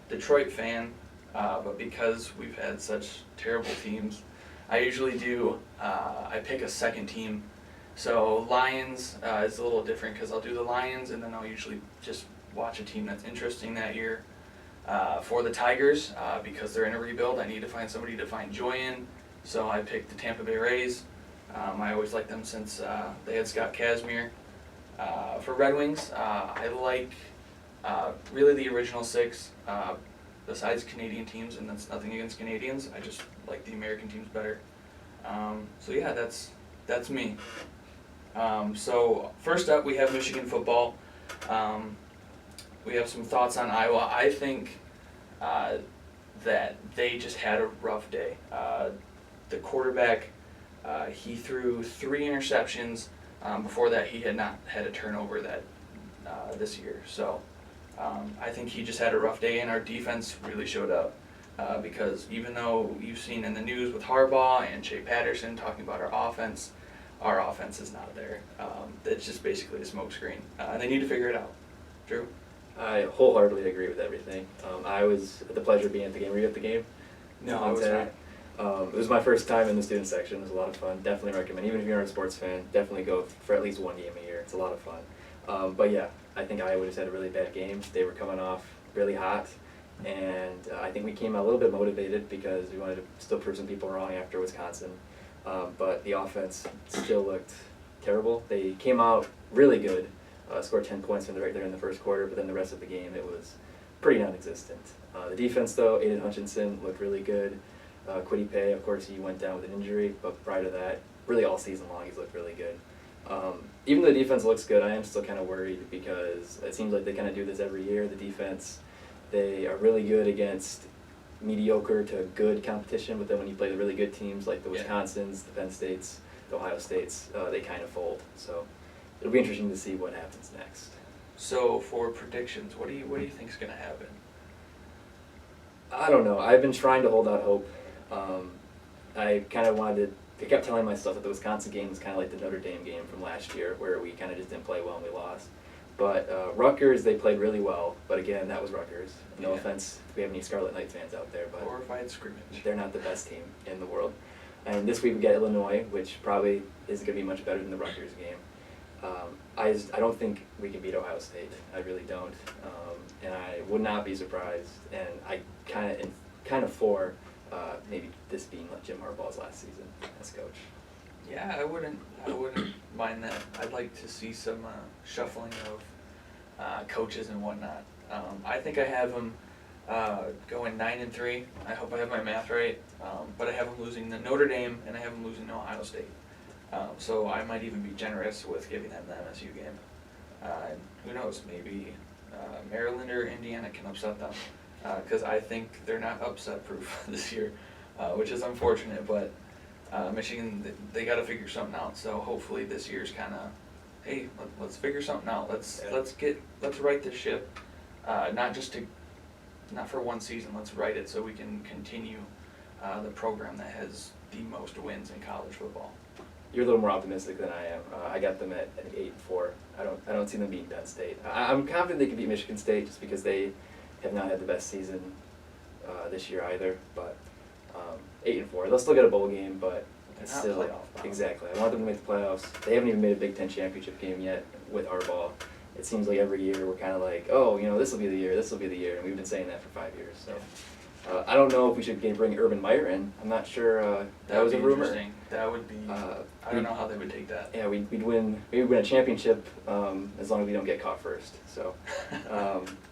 Detroit fan, but because we've had such terrible teams, I usually I pick a second team. So Lions is a little different because I'll do the Lions and then I'll usually just watch a team that's interesting that year. For the Tigers, because they're in a rebuild, I need to find somebody to find joy in. So I picked the Tampa Bay Rays. I always liked them since they had Scott Kazmir. For Red Wings, I like really the original six, besides Canadian teams, and that's nothing against Canadians. I just like the American teams better. So yeah, that's me. So first up, we have Michigan football. We have some thoughts on Iowa. I think that they just had a rough day. The quarterback, he threw 3 interceptions. Before that, he had not had a turnover this year. So I think he just had a rough day, and our defense really showed up. Because even though you've seen in the news with Harbaugh and Shea Patterson talking about our offense is not there. It's just basically a smokescreen. And they need to figure it out. Drew? I wholeheartedly agree with everything. I was had the pleasure of being at the game. Were you at the game? No, I was not. It was my first time in the student section. It was a lot of fun. Definitely recommend. Even if you're not a sports fan, definitely go for at least one game a year. It's a lot of fun. But yeah, I think Iowa just had a really bad game. They were coming off really hot, and I think we came out a little bit motivated because we wanted to still prove some people wrong after Wisconsin. But the offense still looked terrible. They came out really good, scored 10 points right there in the first quarter, but then the rest of the game it was pretty non-existent. The defense though, Aiden Hutchinson looked really good. Kwity Paye, of course, he went down with an injury, but prior to that, really all season long, he's looked really good. Even though the defense looks good, I am still kind of worried because it seems like they kind of do this every year. The defense, they are really good against mediocre to good competition, but then when you play the really good teams like the Wisconsins, the Penn States, the Ohio States, they kind of fold. So it'll be interesting to see what happens next. So for predictions, what do you think is going to happen? I don't know. I've been trying to hold out hope. I kept telling myself that the Wisconsin game was kind of like the Notre Dame game from last year, where we kind of just didn't play well and we lost. But Rutgers, they played really well. But again, that was Rutgers. No offense if we have any Scarlet Knight fans out there, but Horrified scrimmage. They're not the best team in the world. And this week we get Illinois, which probably is going to be much better than the Rutgers game. I don't think we can beat Ohio State. I really don't. And I would not be surprised. And I kind of for maybe this being like Jim Harbaugh's last season as coach. Yeah, I wouldn't mind that. I'd like to see some shuffling of coaches and whatnot. I think I have them going 9-3. I hope I have my math right. But I have them losing to Notre Dame and I have them losing to Ohio State. So I might even be generous with giving them the MSU game. And who knows? Maybe Maryland or Indiana can upset them. Because I think they're not upset-proof this year, which is unfortunate. But Michigan, they got to figure something out. So hopefully this year's kind of, hey, let's figure something out. Let's right this ship, not for one season. Let's right it so we can continue the program that has the most wins in college football. You're a little more optimistic than I am. I got them at 8-4. I don't see them beating Penn State. I'm confident they can beat Michigan State just because they have not had the best season this year either. But 8-4, they'll still get a bowl game, but it's Not still playoff bound. exactly. I want them to make the playoffs. They haven't even made a Big Ten championship game yet with Harbaugh. It seems like every year we're kind of like, oh, this will be the year, this will be the year, and we've been saying that for 5 years. So. I don't know if we should bring Urban Meyer in. I'm not sure. That was a rumor. Interesting. That would be. I don't know how they would take that. Yeah, we'd win. Maybe win a championship as long as we don't get caught first. So,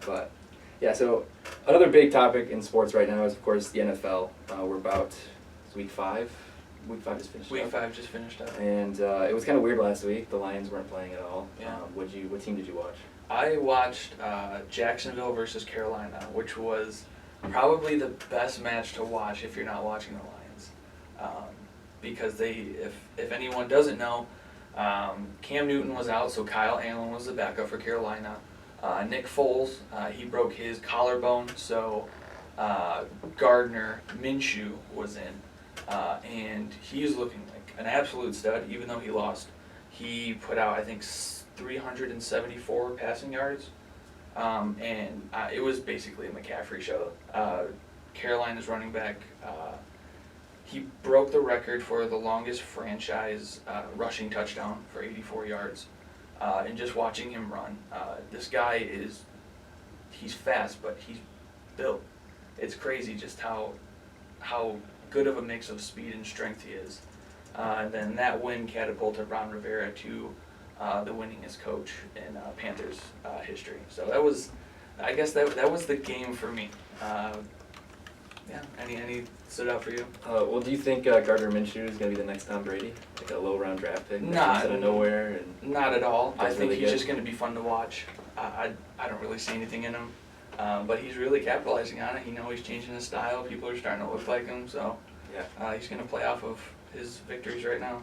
but yeah. So another big topic in sports right now is of course the NFL. We're about it's week 5. Week 5 just finished. Week 5 just finished up. And it was kind of weird last week. The Lions weren't playing at all. Yeah. What team did you watch? I watched Jacksonville versus Carolina, which was probably the best match to watch if you're not watching the Lions, because if anyone doesn't know, Cam Newton was out, so Kyle Allen was the backup for Carolina. Nick Foles, he broke his collarbone, so Gardner Minshew was in, and he's looking like an absolute stud, even though he lost. He put out, I think, 374 passing yards. And it was basically a McCaffrey show. Carolina's running back, he broke the record for the longest franchise rushing touchdown for 84 yards. And just watching him run, this guy he's fast, but he's built. It's crazy just how good of a mix of speed and strength he is. And then that win catapulted Ron Rivera to the winningest coach in Panthers history. So that was, I guess that was the game for me. Yeah. Any stood out for you? Well, do you think Gardner Minshew is going to be the next Tom Brady, like a low round draft pick that Nah, comes out of nowhere? And not at all. I does think really he's good? just going to be fun to watch. I don't really see anything in him, but he's really capitalizing on it. He's changing his style. People are starting to look like him. So Yeah. he's going to play off of his victories right now.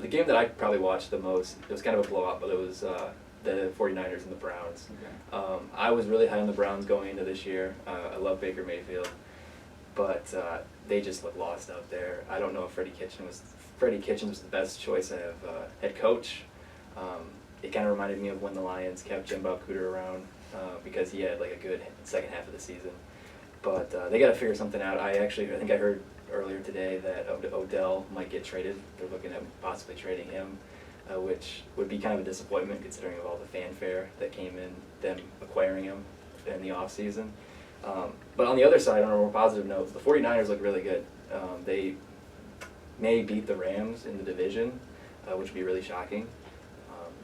The game that I probably watched the most, it was kind of a blowout, but it was the 49ers and the Browns. Okay. I was really high on the Browns going into this year. I love Baker Mayfield, but they just look lost out there. I don't know if Freddie Kitchens was the best choice of head coach. It kind of reminded me of when the Lions kept Jim Bob Cooter around because he had like a good second half of the season. But they got to figure something out. I think I heard earlier today that Odell might get traded. They're looking at possibly trading him, which would be kind of a disappointment considering of all the fanfare that came in them acquiring him in the offseason. But on the other side, on a more positive note, the 49ers look really good. They may beat the Rams in the division, which would be really shocking.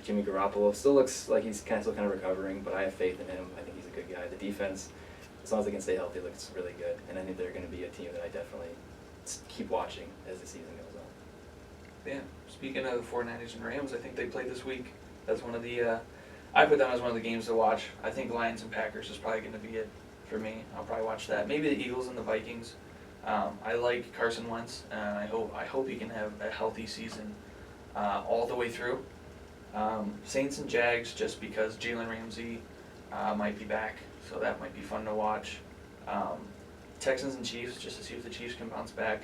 Jimmy Garoppolo still looks like he's still kind of recovering, but I have faith in him. I think he's a good guy. The defense, as long as they can stay healthy, looks really good. And I think they're going to be a team that I definitely keep watching as the season goes on. Yeah. Speaking of the 49ers and Rams, I think they played this week. That's one of the I put them as one of the games to watch. I think Lions and Packers is probably going to be it for me. I'll probably watch that. Maybe the Eagles and the Vikings. I like Carson Wentz, and I hope he can have a healthy season all the way through. Saints and Jags, just because Jalen Ramsey might be back, so that might be fun to watch. Texans and Chiefs, just to see if the Chiefs can bounce back.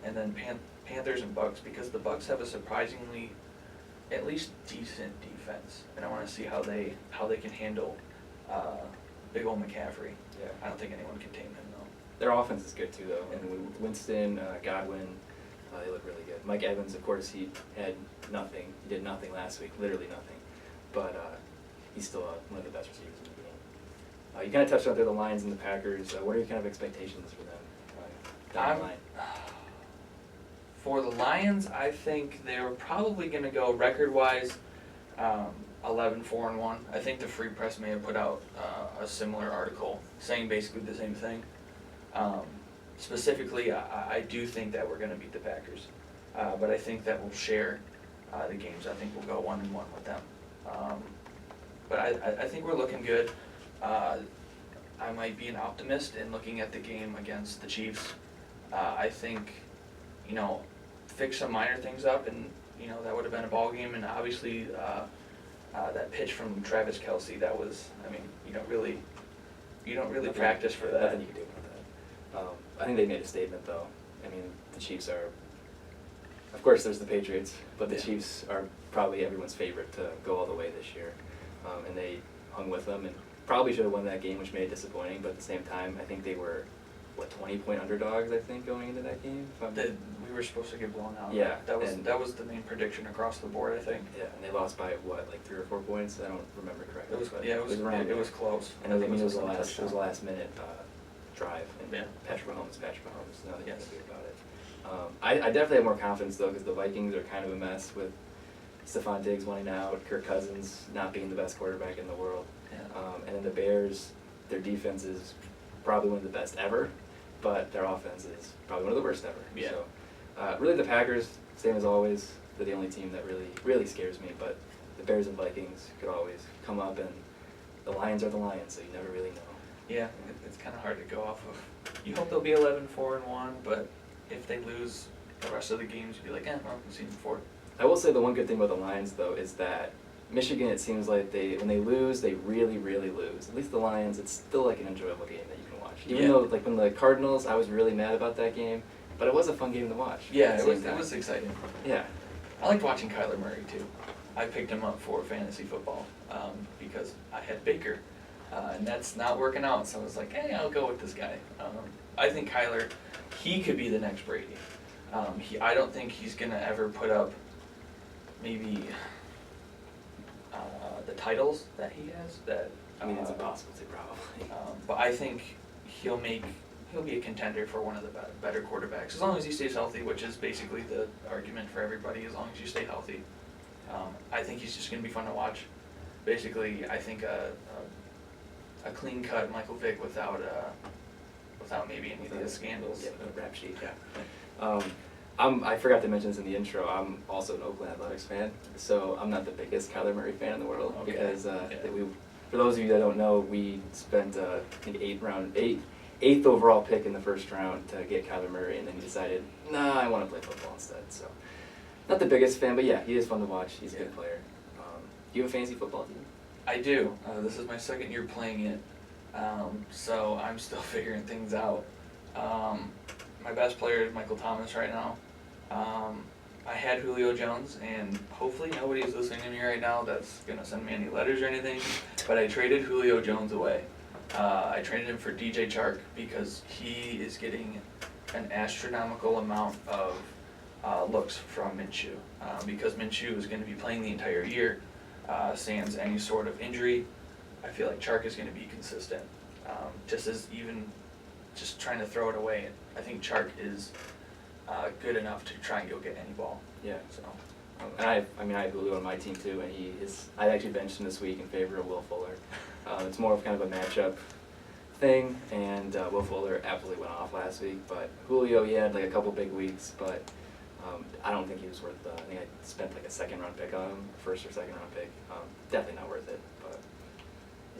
And then Panthers and Bucks, because the Bucks have a surprisingly, at least decent defense, and I want to see how they can handle big old McCaffrey. Yeah. I don't think anyone can tame him though. Their offense is good too, though. And Winston, Godwin, they look really good. Mike Evans, of course, he had nothing. He did nothing last week, literally nothing. But he's still one of the best receivers in the game. You kind of touched on there the Lions and the Packers. What are your kind of expectations for them down the line? For the Lions, I think they're probably going to go record-wise 11-4-1. I think the Free Press may have put out a similar article saying basically the same thing. Specifically, I do think that we're going to beat the Packers, but I think that we'll share the games. I think we'll go 1-1 with them. But I think we're looking good. I might be an optimist in looking at the game against the Chiefs. I think, fix some minor things up, and that would have been a ball game. And obviously, that pitch from Travis Kelce, that was, you don't really practice for that. Nothing you can do about that. think they made a statement though. I mean, the Chiefs are, of course there's the Patriots, but the Yeah. Chiefs are probably everyone's favorite to go all the way this year. And they hung with them and probably should have won that game, which made it disappointing, but at the same time, I think they were, 20-point underdogs, I think, going into that game? We were supposed to get blown out. Yeah, That was and- that was the main prediction across the board, I think. Yeah, and they lost by, 3 or 4 points? I don't remember correctly. It was but around. there. It was close. And I think it was a the last touchdown. minute drive, and Yeah. Patrick Mahomes, nothing Yes. to do about it. I definitely have more confidence though, because the Vikings are kind of a mess with Stephon Diggs wanting out, Kirk Cousins not being the best quarterback in the world. Yeah. And then the Bears, their defense is probably one of the best ever, but their offense is probably one of the worst ever. Yeah. So, really the Packers, same as always, they're the only team that really scares me, but the Bears and Vikings could always come up, and the Lions are the Lions, so you never really know. Yeah, it's kind of hard to go off of. You hope they'll be 11-4-1, but if they lose the rest of the games, you'd be like, well, we've seen before. I will say the one good thing about the Lions, though, is that Michigan, it seems like when they lose, they really lose. At least the Lions, it's still like an enjoyable game that you can watch. Even Yeah. though, like when the Cardinals, I was really mad about that game, but it was a fun game to watch. Yeah, at the it was same time. exciting. Yeah. I liked watching Kyler Murray too. I picked him up for fantasy football because I had Baker, and that's not working out. So I was like, hey, I'll go with this guy. I think Kyler, he could be the next Brady. I don't think he's gonna ever put up maybe the titles that he has. That I mean, it's impossible to probably. but I think he'll be a contender for one of the better quarterbacks as long as he stays healthy, which is basically the argument for everybody. As long as you stay healthy, I think he's just going to be fun to watch. Basically, I think a clean cut Michael Vick without maybe any of the scandals. Yeah, the rap sheet. Yeah. I forgot to mention this in the intro. I'm also an Oakland Athletics fan, so I'm not the biggest Kyler Murray fan in the world because for those of you that don't know, we spent I think eighth overall pick in the first round to get Kyler Murray, and then he decided, nah, I want to play football instead. So, not the biggest fan, but yeah, he is fun to watch. He's a good player. Do you have a fantasy football team? I do. This is my second year playing it, so I'm still figuring things out. My best player is Michael Thomas right now. I had Julio Jones, and hopefully nobody's listening to me right now that's going to send me any letters or anything, but I traded Julio Jones away. I traded him for DJ Chark because he is getting an astronomical amount of looks from Minshew. Because Minshew is going to be playing the entire year, sans any sort of injury, I feel like Chark is going to be consistent. Just trying to throw it away. I think Chark is good enough to try and go get any ball. Yeah. So. And I have Julio on my team too, and I actually benched him this week in favor of Will Fuller. It's more of kind of a matchup thing, and Will Fuller absolutely went off last week, but Julio, he had like a couple big weeks, but I don't think he was worth I think I spent like a second round pick on him, first or second round pick. Definitely not worth it, but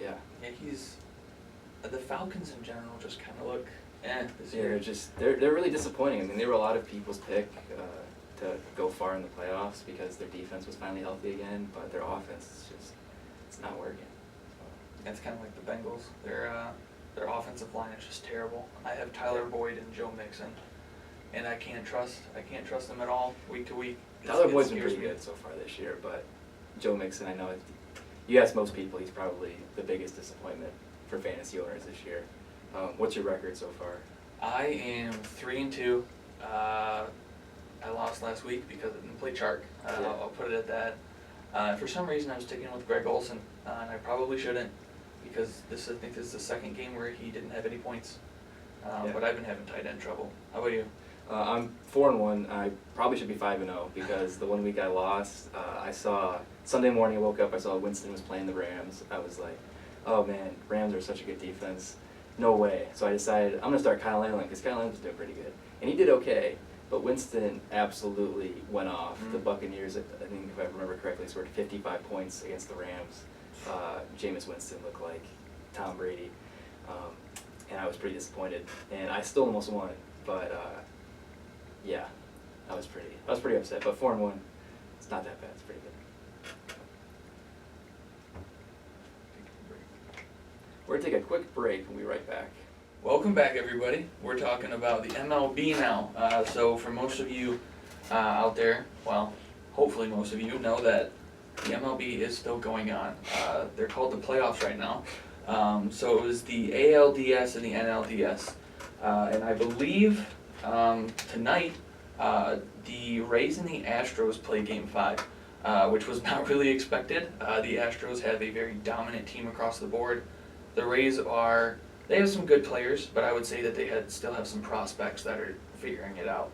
yeah. Yeah, the Falcons in general just kind of look this Yeah, year. they're really disappointing. I mean, they were a lot of people's pick to go far in the playoffs because their defense was finally healthy again, but their offense it's not working. It's kind of like the Bengals. Their offensive line is just terrible. I have Tyler Boyd and Joe Mixon, and I can't trust them at all week to week. Tyler Boyd's been scares pretty me. good so far this year, but Joe Mixon, I know you ask most people, he's probably the biggest disappointment for fantasy owners this year. What's your record so far? I am 3-2. I lost last week because I didn't play Chark. I'll put it at that. For some reason, I was sticking with Greg Olsen, and I probably shouldn't because I think this is the second game where he didn't have any points. But I've been having tight end trouble. How about you? I'm 4-1. I probably should be 5-0 because the 1 week I lost, I saw Sunday morning. I woke up. I saw Winston was playing the Rams. I was like, oh man, Rams are such a good defense. No way. So I decided I'm gonna start Kyle Allen because Kyle Allen was doing pretty good, and he did okay. But Winston absolutely went off. The Buccaneers, I think if I remember correctly, scored 55 points against the Rams. Jameis Winston looked like Tom Brady, and I was pretty disappointed. And I still almost won, but yeah, I was pretty upset. But 4-1, it's not that bad. It's pretty good. We're gonna take a quick break and we'll be right back. Welcome back, everybody. We're talking about the MLB now. So for most of you out there, well, hopefully most of you know that the MLB is still going on. They're called the playoffs right now. So it was the ALDS and the NLDS. And I believe tonight the Rays and the Astros play Game 5, which was not really expected. The Astros have a very dominant team across the board. The Rays they have some good players, but I would say that they still have some prospects that are figuring it out.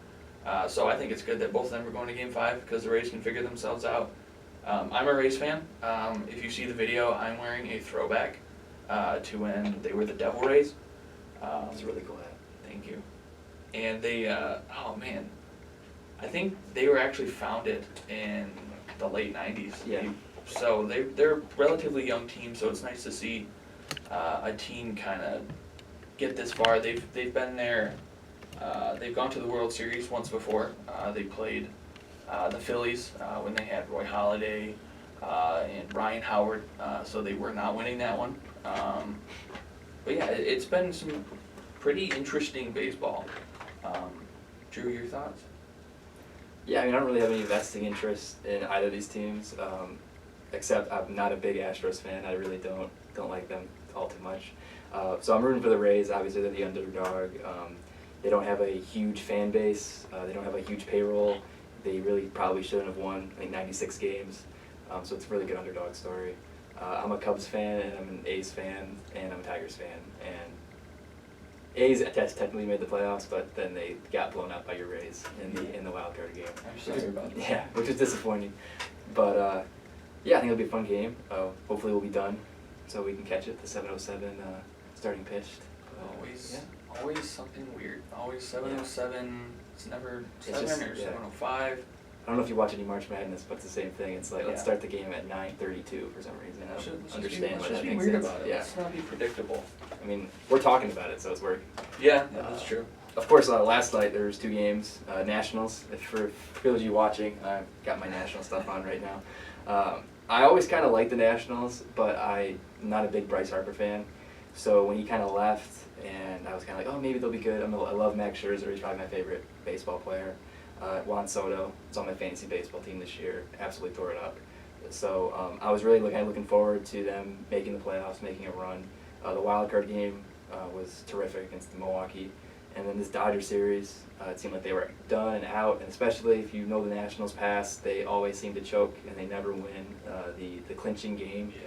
So I think it's good that both of them are going to Game 5 because the Rays can figure themselves out. I'm a Rays fan. If you see the video, I'm wearing a throwback to when they were the Devil Rays. It's a really cool hat. Thank you. And they, oh man, I think they were actually founded in the late 90s. Yeah. So they're a relatively young team, so it's nice to see a team kind of get this far. They've been there. They've gone to the World Series once before. They played the Phillies when they had Roy Halladay and Ryan Howard. So they were not winning that one. But yeah, it's been some pretty interesting baseball. Drew, your thoughts? Yeah, I mean, I don't really have any vesting interest in either of these teams, except I'm not a big Astros fan. I really don't like them all too much. So I'm rooting for the Rays. Obviously, they're the underdog. They don't have a huge fan base. They don't have a huge payroll. They really probably shouldn't have won, I think, 96 games. So it's a really good underdog story. I'm a Cubs fan, and I'm an A's fan, and I'm a Tigers fan. And A's technically made the playoffs, but then they got blown out by your Rays in the wild card game. I'm sorry about that. Yeah, which is disappointing. But yeah, I think it'll be a fun game. Hopefully we'll be done so we can catch it. The 7:07 starting pitched. Always something weird. Always 7:07. It's never It's 7 just- or yeah. 7:05. I don't know if you watch any March Madness, but it's the same thing. It's like, let's Yeah. start the game at 9:32 for some reason. I Let's don't just understand why be that makes weird sense. about it. Yeah. Let's not be predictable. I mean, we're talking about it, so it's working. Yeah, that's true. Of course, last night there was 2 games. Nationals, for those of you watching, I've got my national stuff on right now. I always kind of like the Nationals, but I'm not a big Bryce Harper fan. So when he kind of left, and I was kind of like, oh, maybe they'll be good. I love Max Scherzer. He's probably my favorite baseball player. Juan Soto is on my fantasy baseball team this year. Absolutely tore it up. So I was really looking forward to them making the playoffs, making a run. The wild card game was terrific against Milwaukee. And then this Dodger series, it seemed like they were done and out. And especially if you know the Nationals past, they always seem to choke and they never win the clinching game. Yeah.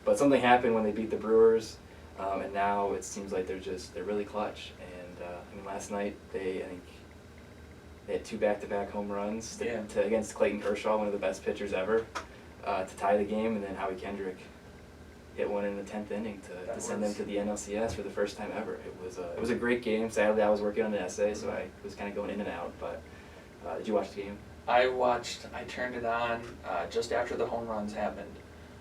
But something happened when they beat the Brewers. And now it seems like they're really clutch. And I mean, last night I think they had 2 back-to-back home runs against Clayton Kershaw, one of the best pitchers ever, to tie the game, and then Howie Kendrick hit one in the 10th inning to send them to the NLCS for the first time ever. It was a great game. Sadly, I was working on an essay, so I was kind of going in and out. But did you watch the game? I turned it on just after the home runs happened,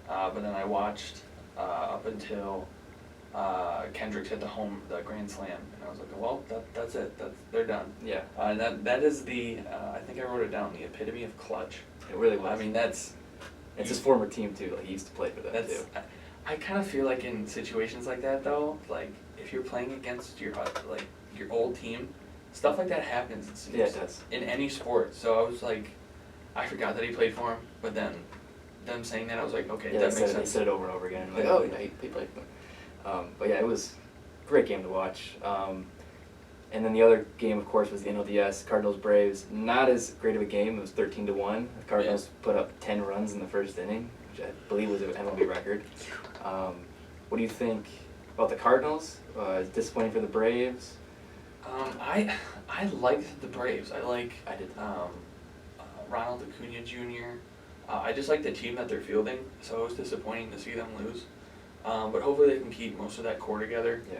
but then I watched up until Kendrick hit the grand slam, and I was like, well, that's it. They're done. Yeah. And that is I think I wrote it down, the epitome of clutch. It really was. I mean, it's his former team too. Like, he used to play for them too. I kind of feel like in situations like that though, like if you're playing against your old team, stuff like that happens. It seems, Yeah, it does. in any sport. So I was like, I forgot that he played for him, but then them saying that, I was like, okay, Yeah, that they makes said sense. it over and over again. Like, oh yeah, he played for them. But yeah, it was a great game to watch. And then the other game, of course, was the NLDS, Cardinals-Braves. Not as great of a game. It was 13-1. The Cardinals put up 10 runs in the first inning, which I believe was an MLB record. What do you think about the Cardinals? Is it disappointing for the Braves? I liked the Braves. I did. Ronald Acuna Jr. I just like the team that they're fielding, so it was disappointing to see them lose. But hopefully they can keep most of that core together. Yeah.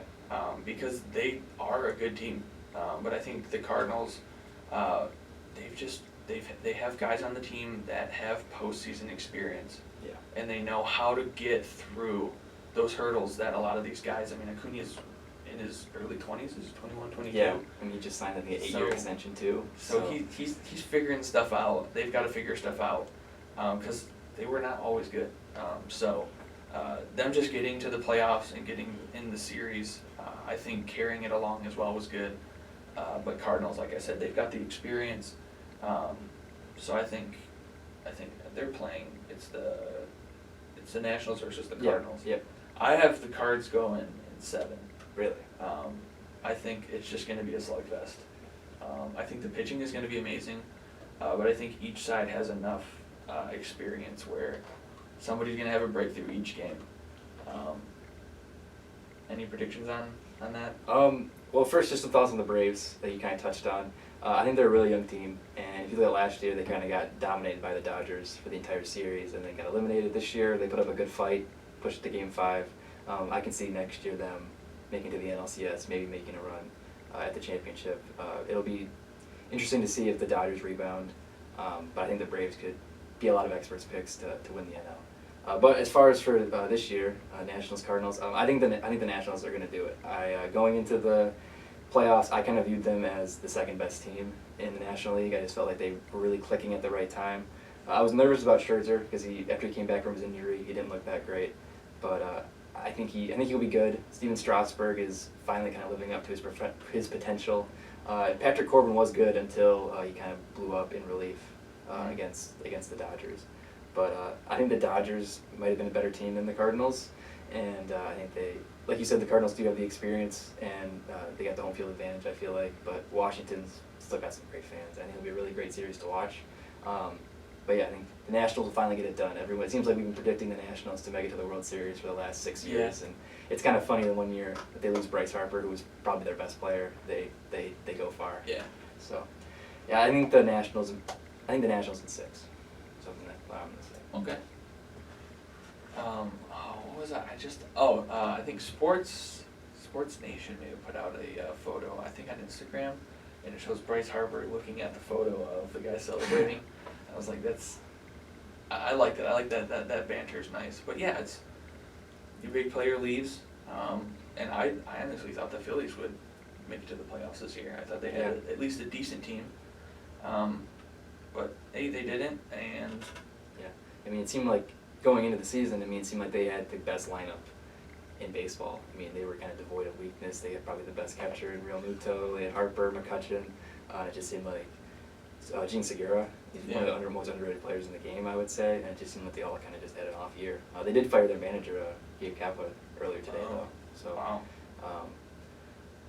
Because they are a good team. But I think the Cardinals, they have guys on the team that have postseason experience. Yeah. And they know how to get through those hurdles that a lot of these guys, I mean, Acuna's in his early 20s, he's 21, 22. Yeah, and he just signed an 8-year extension too. So he's figuring stuff out. They've got to figure stuff out because they were not always good. Them just getting to the playoffs and getting in the series, I think carrying it along as well was good. But Cardinals, like I said, they've got the experience. So I think they're playing. It's the Nationals versus the Cardinals. Yep. I have the Cards going in 7. Really? I think it's just going to be a slugfest. I think the pitching is going to be amazing, but I think each side has enough experience where somebody's going to have a breakthrough each game. Any predictions on that? Well, first, just some thoughts on the Braves that you kind of touched on. I think they're a really young team, and if you look at last year, they kind of got dominated by the Dodgers for the entire series, and then got eliminated this year. They put up a good fight, pushed to Game 5. I can see next year them making it to the NLCS, maybe making a run at the championship. It'll be interesting to see if the Dodgers rebound, but I think the Braves could be a lot of experts' picks to win the NL. But as far as for this year, Nationals Cardinals, I think the Nationals are going to do it. Going into the playoffs, I kind of viewed them as the second best team in the National League. I just felt like they were really clicking at the right time. I was nervous about Scherzer because after he came back from his injury, he didn't look that great. But I think he'll be good. Steven Strasburg is finally kind of living up to his potential. Patrick Corbin was good until he kind of blew up in relief against the Dodgers. But I think the Dodgers might have been a better team than the Cardinals, and I think like you said, the Cardinals do have the experience, and they got the home field advantage, I feel like, but Washington's still got some great fans. I think it'll be a really great series to watch. But yeah, I think the Nationals will finally get it done. It seems like we've been predicting the Nationals to make it to the World Series for the last 6 years, and it's kind of funny that one year that they lose Bryce Harper, who was probably their best player, they go far. Yeah. So, yeah, I think the Nationals in 6. Something that I'm gonna say. Okay. What was that? I think Sports Nation may have put out a photo, I think on Instagram, and it shows Bryce Harper looking at the photo of the guy celebrating. I was like, I liked it. I like that banter is nice. But yeah, it's your big player leaves, and I honestly thought the Phillies would make it to the playoffs this year. I thought they had at least a decent team, but they didn't. And yeah, I mean, it seemed like going into the season, it seemed like they had the best lineup in baseball. I mean, they were kind of devoid of weakness. They had probably the best catcher in Real Muto. They had Harper, McCutchen. It just seemed like Gene Segura. He's one of the most underrated players in the game, I would say. And it just seemed like they all kind of just had an off year. They did fire their manager, Gabe Kappa, earlier today, though. So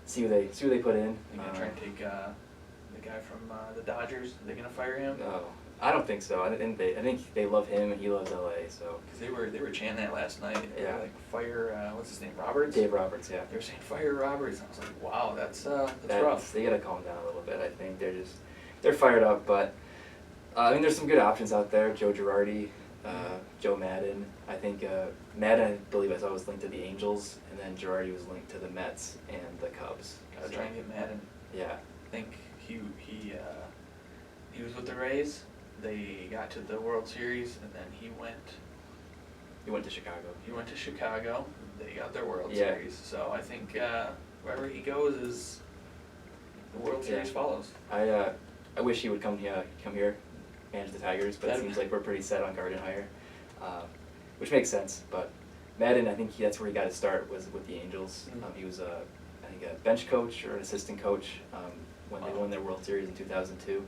see who they put in. They're gonna try and take the guy from the Dodgers. Are they gonna fire him? No, I don't think so. I think they love him and he loves LA. So because they were chanting that last night. They Yeah. were like fire. What's his name? Roberts. Dave Roberts, yeah. They were saying fire Roberts. And I was like, wow, that's rough. They gotta calm down a little bit. I think they're fired up, but I mean, there's some good options out there. Joe Girardi, Joe Madden. I think Madden, I believe I saw, was linked to the Angels, and then Girardi was linked to the Mets and the Cubs. Gotta try and get Madden. Yeah. I think he was with the Rays. They got to the World Series, and then he went to Chicago. He went to Chicago. They got their World Yeah. Series. So I think wherever he goes is the World Series follows. I wish he would come here, manage the Tigers, but it seems like we're pretty set on Gardenhire, which makes sense. But Madden, I think that's where he got his start, was with the Angels. Mm-hmm. He was I think a bench coach or an assistant coach when they won their World Series in 2002.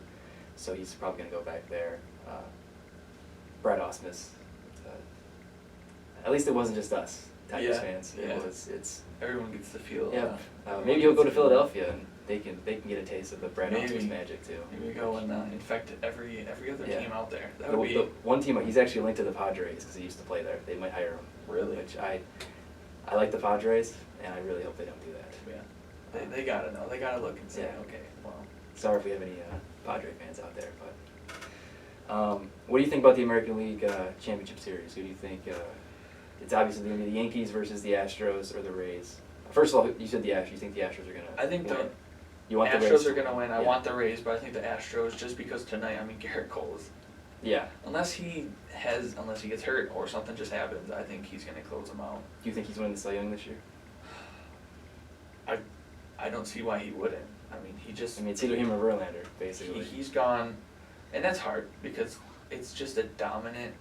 So he's probably going to go back there. Brad Ausmus. At least it wasn't just us Tigers fans. Yeah. It's Everyone gets the feel. yeah. Maybe he'll go to Philadelphia and they can get a taste of the Brad Maybe. Ausmus magic too. Maybe go and infect every other Yeah. team out there. That The would be one team, he's actually linked to the Padres because he used to play there. They might hire him. Really? Which I like the Padres, and I really hope they don't do that. yeah. They gotta know. They gotta look and say, Yeah. okay, well. Sorry if we have any Padre fans out there, but what do you think about the American League Championship Series? Who do you think? It's obviously going to be the Yankees versus the Astros or the Rays. First of all, you said the Astros. You think the Astros are going to? I think win? the You want the Astros Rays are gonna win. I Yeah. want the Rays, but I think the Astros, just because tonight, Garrett Cole is. Yeah. Unless he gets hurt or something just happens, I think he's gonna close them out. Do you think he's winning the Cy Young this year? I don't see why he wouldn't. It's either him or Verlander, basically. He's gone, and that's hard because it's just a dominant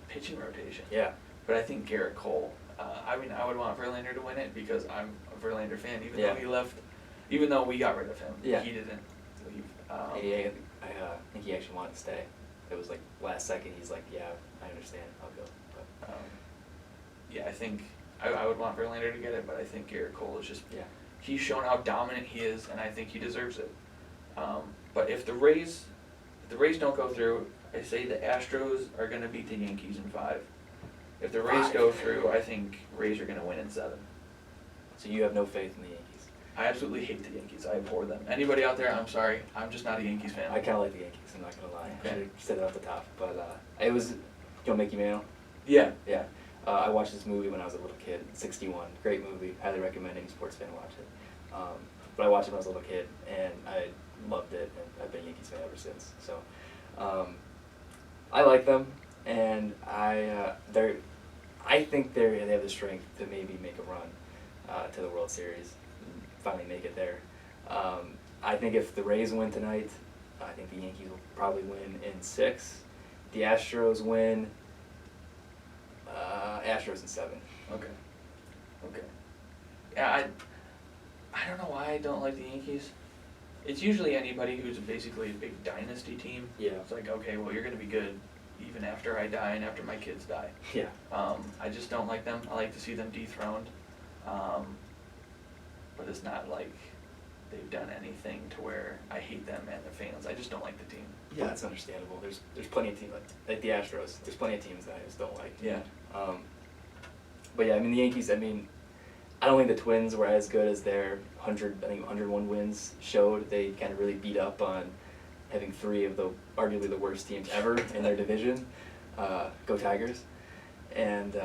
pitching rotation. Yeah. But I think Garrett Cole, I would want Verlander to win it because I'm a a Verlander fan, even Yeah. though he left, even though we got rid of him. Yeah. He didn't leave. I think he actually wanted to stay. It was like last second. He's like, yeah, I understand. I'll go. But Yeah, I think I would want Verlander to get it, but I think Garrett Cole is just yeah, he's shown how dominant he is, and I think he deserves it. But if the Rays don't go through, I say the Astros are going to beat the Yankees in 5. If the Rays 5? go through, I think Rays are going to win in 7. so you have no faith in the Yankees. I absolutely hate the Yankees. I abhor them. Anybody out there, I'm sorry. I'm just not a Yankees fan. I kind of like the Yankees. I'm not gonna lie. Okay. I should have said it off the top, but it was Mickey Mantle. Yeah. Yeah. I watched this movie when I was a little kid. 61, great movie. Highly recommend any sports fan watch it. But I watched it when I was a little kid, and I loved it, and I've been a Yankees fan ever since. So I like them, and I think they have the strength to maybe make a run to the World Series, and finally make it there. I think if the Rays win tonight, I think the Yankees will probably win in 6. The Astros win. Astros in 7. Okay. Yeah, I don't know why I don't like the Yankees. It's usually anybody who's basically a big dynasty team. Yeah. It's like, okay, well, you're going to be good even after I die and after my kids die. Yeah. I just don't like them. I like to see them dethroned. But it's not like they've done anything to where I hate them and their fans. I just don't like the team. Yeah, that's understandable. There's plenty of teams like the Astros. There's plenty of teams that I just don't like. Yeah. But yeah, I mean the Yankees. I mean, I don't think the Twins were as good as their 101 wins showed. They kind of really beat up on having 3 of the arguably the worst teams ever in their division. Go Tigers! And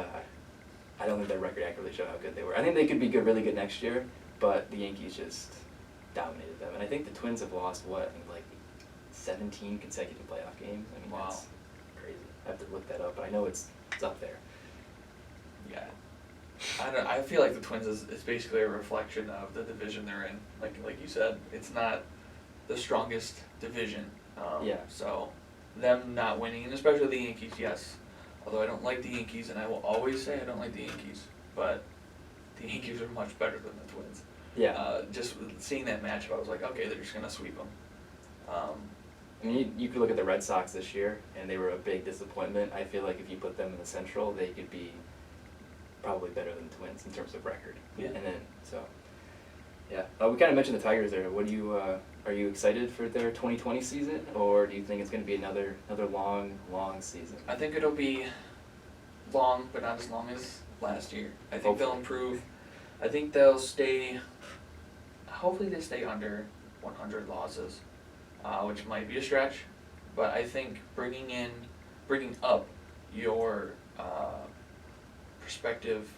I don't think their record accurately showed how good they were. I think they could be good, really good next year, but the Yankees just dominated them. And I think the Twins have lost I think like 17 consecutive playoff games. I mean, Wow. That's crazy. I have to look that up, but I know it's up there. Yeah. I feel like the Twins is basically a reflection of the division they're in. Like you said, it's not the strongest division. Yeah. So them not winning, and especially the Yankees, yes. Although I don't like the Yankees, and I will always say I don't like the Yankees, but the Yankees are much better than the Twins. Yeah. Just seeing that matchup, I was like, okay, they're just gonna sweep them. I mean, you could look at the Red Sox this year, and they were a big disappointment. I feel like if you put them in the Central, they could be probably better than the Twins in terms of record. Yeah. And then, yeah. We kind of mentioned the Tigers there. What do you, are you excited for their 2020 season, or do you think it's going to be another long season? I think it'll be long, but not as long as last year. I think they'll improve. I think they'll stay. Hopefully, they stay under 100 losses, which might be a stretch. But I think bringing up your prospective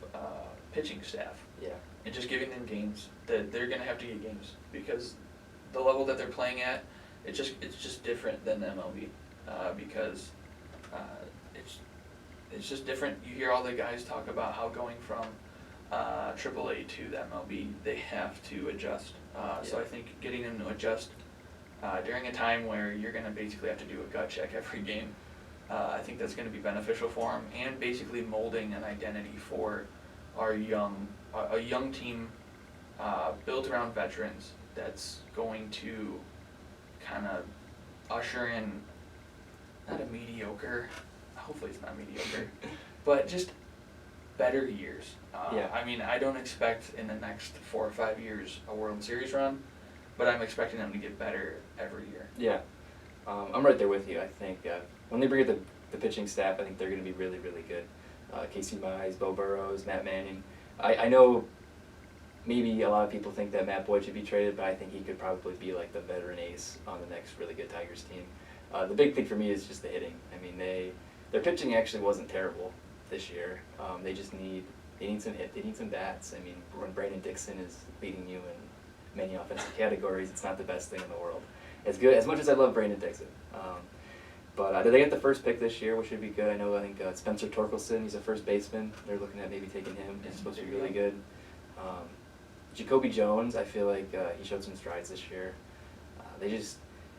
pitching staff Yeah. and just giving them games, that they're gonna have to get games because the level that they're playing at, it's just different than the MLB because it's just different. You hear all the guys talk about how going from AAA to the MLB, they have to adjust. So I think getting them to adjust during a time where you're going to basically have to do a gut check every game, I think that's going to be beneficial for them, and basically molding an identity for our a young team built around veterans that's going to kind of usher in not a mediocre, hopefully it's not mediocre, but just better years. Yeah. I mean, I don't expect in the next 4 or 5 years a World Series run, but I'm expecting them to get better every year. Yeah. I'm right there with you. I think when they bring up the pitching staff, I think they're going to be really, really good. Casey Mize, Bo Burrows, Matt Manning. I know maybe a lot of people think that Matt Boyd should be traded, but I think he could probably be like the veteran ace on the next really good Tigers team. The big thing for me is just the hitting. I mean, their pitching actually wasn't terrible this year. They need some hit. They need some bats. I mean, when Brandon Dixon is leading you in many offensive categories, it's not the best thing in the world. As much as I love Brandon Dixon. But they get the first pick this year, which should be good. I think Spencer Torkelson, he's a first baseman. They're looking at maybe taking him. He's supposed to be really good. Jacoby Jones, I feel like he showed some strides this year.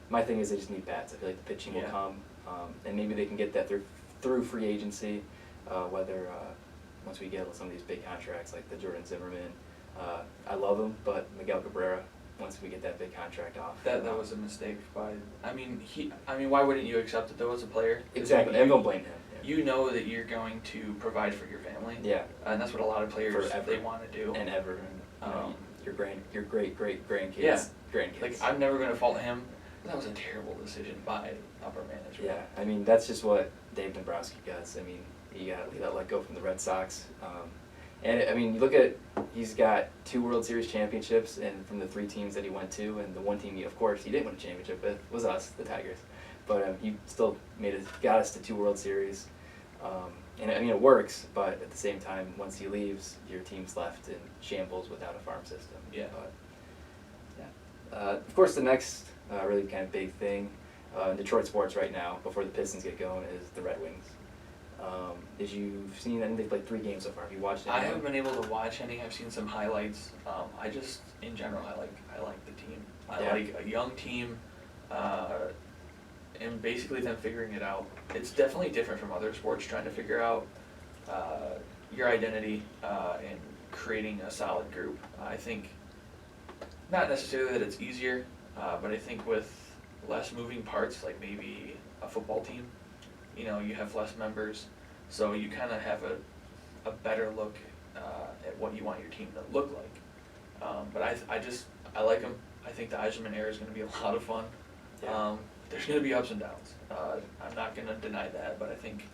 My thing is they just need bats. I feel like the pitching will come, and maybe they can get that through free agency, whether once we get some of these big contracts like the Jordan Zimmerman, I love him, but Miguel Cabrera, once we get that big contract off. That was a mistake by. I mean, why wouldn't you accept it though as a player? 'Cause Exactly. I don't blame him. Yeah. You know that you're going to provide for your family. Yeah. And that's what a lot of players Forever. they want to do. And ever. Your great grandkids. Yeah. Grandkids. Like I'm never going to fault him. That was a terrible decision by upper management. Yeah, I mean that's just what Dave Dombrowski does. I mean he got let go from the Red Sox, and I mean you look at he's got 2 World Series championships, and from the 3 teams that he went to, and the one team of course he didn't win a championship with was us, the Tigers, but he still got us to 2 World Series, and I mean it works, but at the same time once he leaves, your team's left in shambles without a farm system. Yeah. But, yeah. Of course the next really kind of big thing in Detroit sports right now, before the Pistons get going, is the Red Wings. Did you seen any? They've played 3 games so far. Have you watched any? I haven't been able to watch any. I've seen some highlights. I just, in general, I like the team. I Yeah. like a young team, and basically them figuring it out. It's definitely different from other sports, trying to figure out your identity and creating a solid group. I think not necessarily that it's easier, but I think with less moving parts, like maybe a football team, you have less members, so you kind of have a better look at what you want your team to look like. But I like them. I think the Yzerman era is going to be a lot of fun. Yeah. There's going to be ups and downs. I'm not going to deny that, but I think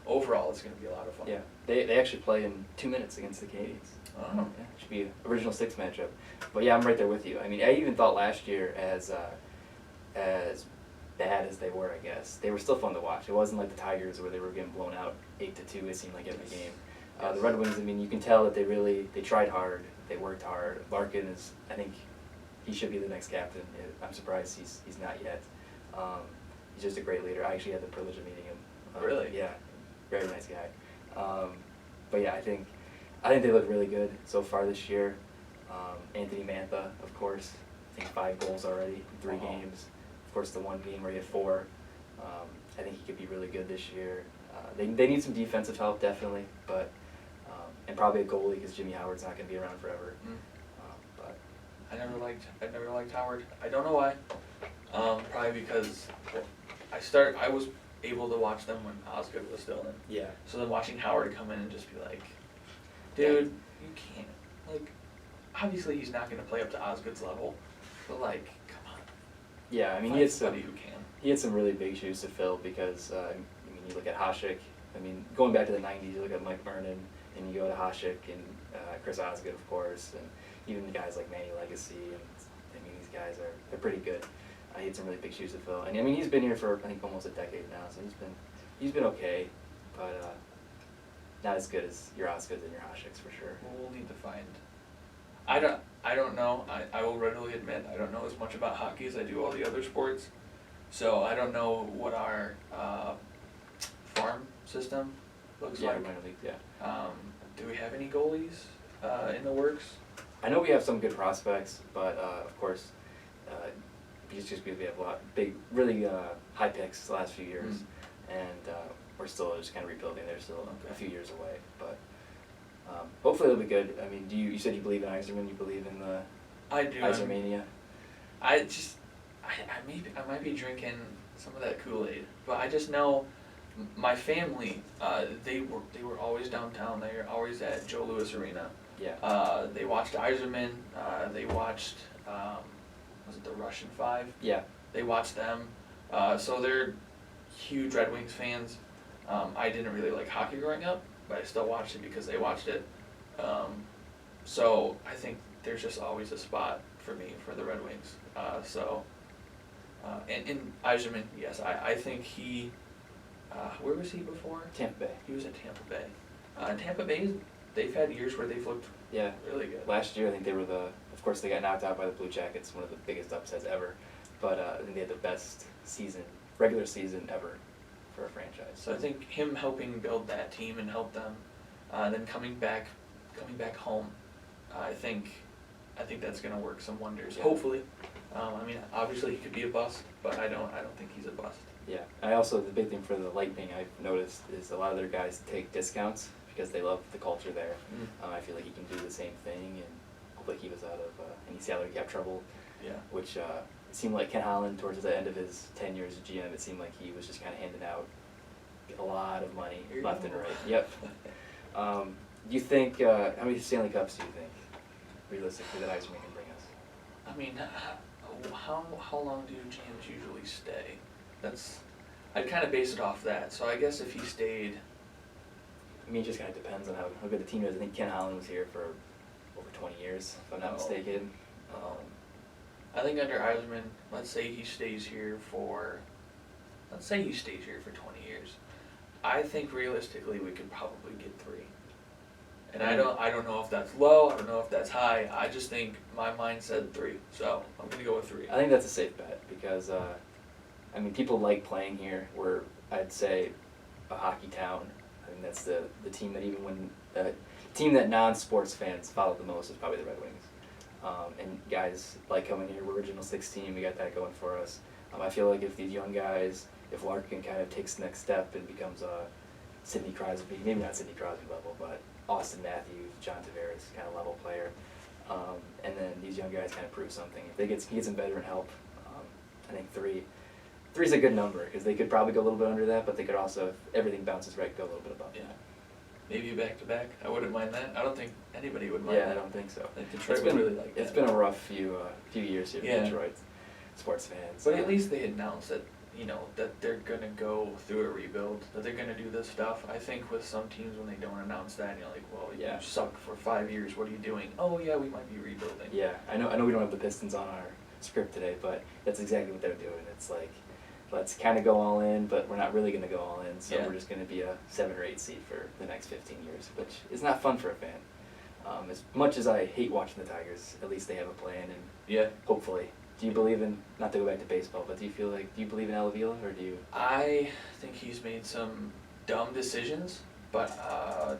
overall it's going to be a lot of fun. Yeah, they actually play in 2 minutes against the Canadians. Oh. Yeah, it should be an original 6 matchup. But yeah, I'm right there with you. I mean, I even thought last year as bad as they were, I guess, they were still fun to watch. It wasn't like the Tigers where they were getting blown out 8-2. It seemed like every game. The Red Wings, I mean, you can tell that they tried hard, they worked hard. Larkin is, I think, he should be the next captain. I'm surprised he's not yet. He's just a great leader. I actually had the privilege of meeting him. Really? Yeah, very nice guy. But yeah, I think they look really good so far this year. Anthony Mantha, of course, I think 5 goals already in 3 Wow. games. Of course, the one game where he had 4. I think he could be really good this year. They need some defensive help, definitely, but and probably a goalie because Jimmy Howard's not going to be around forever. But I never liked Howard. I don't know why. Probably because I was able to watch them when Osgood was still in. yeah, So then watching Howard come in and just be like, dude, you can't. Like, obviously he's not going to play up to Osgood's level, but like, come on. yeah. I mean, Find somebody who can. he had some really big shoes to fill because I mean, you look at Hasek. I mean, going back to the '90s, you look at Mike Vernon, and you go to Hasek and Chris Osgood, of course, and even guys like Manny Legacy. And I mean, these guys they're pretty good. He had some really big shoes to fill, and I mean, he's been here for I think almost a decade now, so he's been okay, but not as good as your Osgoods and your Haseks for sure. Well, we'll need to find. I don't know. I will readily admit I don't know as much about hockey as I do all the other sports, so I don't know what our farm system looks Yeah, like. minor leagues, yeah. Do we have any goalies in the works? I know we have some good prospects, but of course, just because we have a lot really high picks the last few years, and we're still just kind of rebuilding. They're still a few years away, but hopefully they'll be good. I mean, you said you believe in Yzerman, you believe in the I do. Yzermania? I might be drinking some of that Kool-Aid, but I just know my family. They were always downtown. They were always at Joe Louis Arena. Yeah. They watched Yzerman. They watched was it the Russian Five? Yeah. They watched them. So they're huge Red Wings fans. I didn't really like hockey growing up, but I still watched it because they watched it. So I think there's just always a spot for me for the Red Wings. And Yzerman, yes, I think he. Where was he before? Tampa Bay. He was at Tampa Bay. Tampa Bay, they've had years where they've looked Yeah. really good. Last year, I think they were of course, they got knocked out by the Blue Jackets, one of the biggest upsets ever. But I think they had the best regular season ever for a franchise. So I think him helping build that team and help them, then coming back home, I think that's gonna work some wonders. Yeah. Hopefully, I mean, obviously he could be a bust, but I don't think he's a bust. Yeah, the big thing for the Lightning I've noticed is a lot of their guys take discounts because they love the culture there. I feel like he can do the same thing, and looked like he was out of any salary cap trouble, Yeah. which it seemed like Ken Holland, towards the end of his 10 years as GM, it seemed like he was just kind of handing out a lot of money Here you left go. and right. Yep. Do you think, how many Stanley Cups do you think, realistically, that Yzerman can bring us? I mean, how long do GMs usually stay? I'd kind of base it off that. So I guess if he stayed, I mean, it just kind of depends on how good the team is. I think Ken Holland was here for over 20 years, if I'm not Oh. mistaken. I think under Yzerman, let's say he stays here for 20 years. I think realistically we could probably get 3. And I don't know if that's low, I don't know if that's high, I just think my mind said 3, so I'm gonna go with 3. I think that's a safe bet because, I mean, people like playing here. We're, I'd say, a hockey town. I mean, that's the team that even when the team that non-sports fans follow the most is probably the Red Wings. And guys like coming here. We're original 16. We got that going for us. I feel like if these young guys, if Larkin kind of takes the next step and becomes a Sidney Crosby, maybe not Sidney Crosby level, but Austin Matthews, John Tavares kind of level player, and then these young guys kind of prove something. If he gets some veteran help, I think 3's a good number because they could probably go a little bit under that, but they could also, if everything bounces right, go a little bit above Yeah. that. Maybe a back-to-back, I wouldn't mind that. I don't think anybody would mind Yeah, that. I don't think so. I think Detroit It's would been really like that. It's been a rough few years here Yeah. for Detroit sports fans. But at least they announced that, that they're gonna go through a rebuild, that they're gonna do this stuff. I think with some teams when they don't announce that, you're like, well, Yeah. you suck for 5 years, what are you doing? Oh yeah, we might be rebuilding. Yeah, I know we don't have the Pistons on our script today, but that's exactly what they're doing. It's like, let's kind of go all in, but we're not really going to go all in, so Yeah. we're just going to be a 7 or 8 seed for the next 15 years, which is not fun for a fan. As much as I hate watching the Tigers, at least they have a plan, and Yeah. hopefully. Do you believe in, not to go back to baseball, but do you believe in Al Avila, or do you? I think he's made some dumb decisions, but I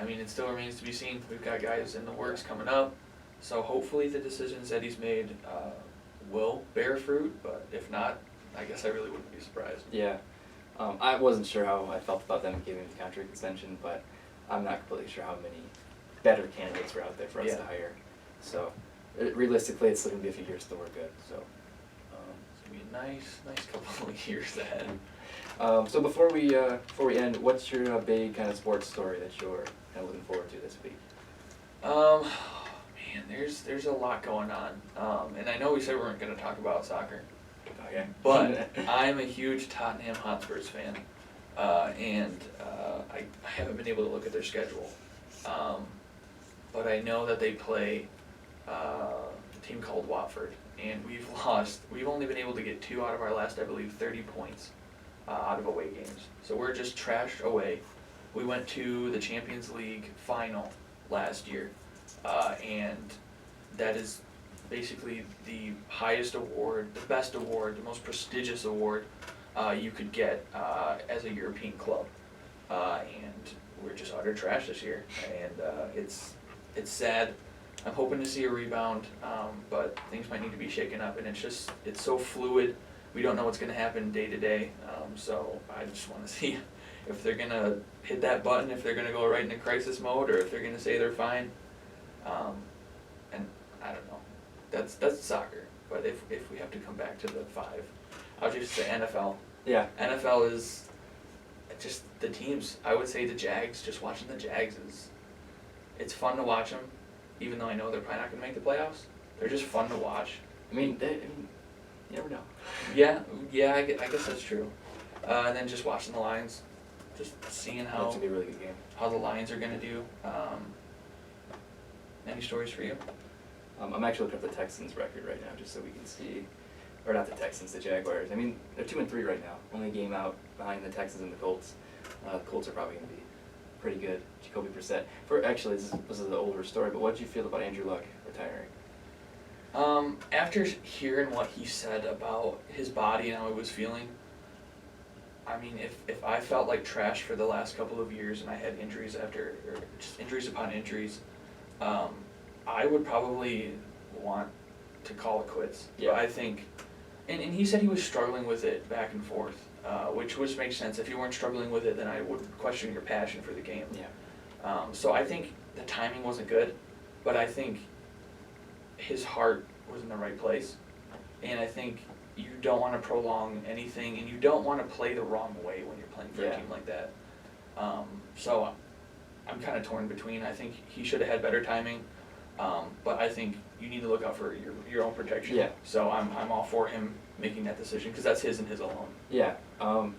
mean, it still remains to be seen. We've got guys in the works coming up, so hopefully the decisions that he's made will bear fruit, but if not, I guess I really wouldn't be surprised. Yeah. I wasn't sure how I felt about them giving the contract extension, but I'm not completely sure how many better candidates were out there for us Yeah. to hire. So, realistically, it's still going to be a few years till we're good. So, It's gonna be a nice couple of years ahead. so before we end, what's your big kind of sports story that you're kind of looking forward to this week? Man, there's a lot going on, and I know we said we weren't gonna talk about soccer, Okay. but I'm a huge Tottenham Hotspurs fan, and I haven't been able to look at their schedule, but I know that they play a team called Watford, and we've only been able to get 2 out of our last, I believe, 30 points out of away games. So we're just trashed away. We went to the Champions League final last year, and that is basically the highest award, the best award, the most prestigious award you could get as a European club. And we're just utter trash this year, and it's sad. I'm hoping to see a rebound, but things might need to be shaken up, and it's so fluid. We don't know what's going to happen day to day, so I just want to see if they're going to hit that button, if they're going to go right into crisis mode, or if they're going to say they're fine. And I don't know. That's soccer, but if we have to come back to the 5, I'll just say NFL. Yeah. NFL is just the teams. I would say the Jags. Just watching the Jags it's fun to watch them, even though I know they're probably not going to make the playoffs. They're just fun to watch. I mean, you never know. Yeah, I guess that's true. And then just watching the Lions, just seeing That's going to be a really good game. how the Lions are going to do. Any stories for you? I'm actually looking up the Texans record right now just so we can see, or not the Texans, the Jaguars. I mean, they're 2-3 right now, only a game out behind the Texans and the Colts. The Colts are probably going to be pretty good. Jacoby Brissett. Actually, this is an older story, but what did you feel about Andrew Luck retiring? After hearing what he said about his body and how he was feeling, I mean, if I felt like trash for the last couple of years and I had injuries or just injuries upon injuries, I would probably want to call it quits. Yeah. But I think, and he said he was struggling with it back and forth, which makes sense. If you weren't struggling with it, then I would question your passion for the game. Yeah. So I think the timing wasn't good, but I think his heart was in the right place. And I think you don't want to prolong anything, and you don't want to play the wrong way when you're playing for a Yeah. team like that. So I'm kind of torn between. I think he should have had better timing, but I think you need to look out for your own protection. Yeah. So I'm all for him making that decision because that's his and his alone. Yeah, I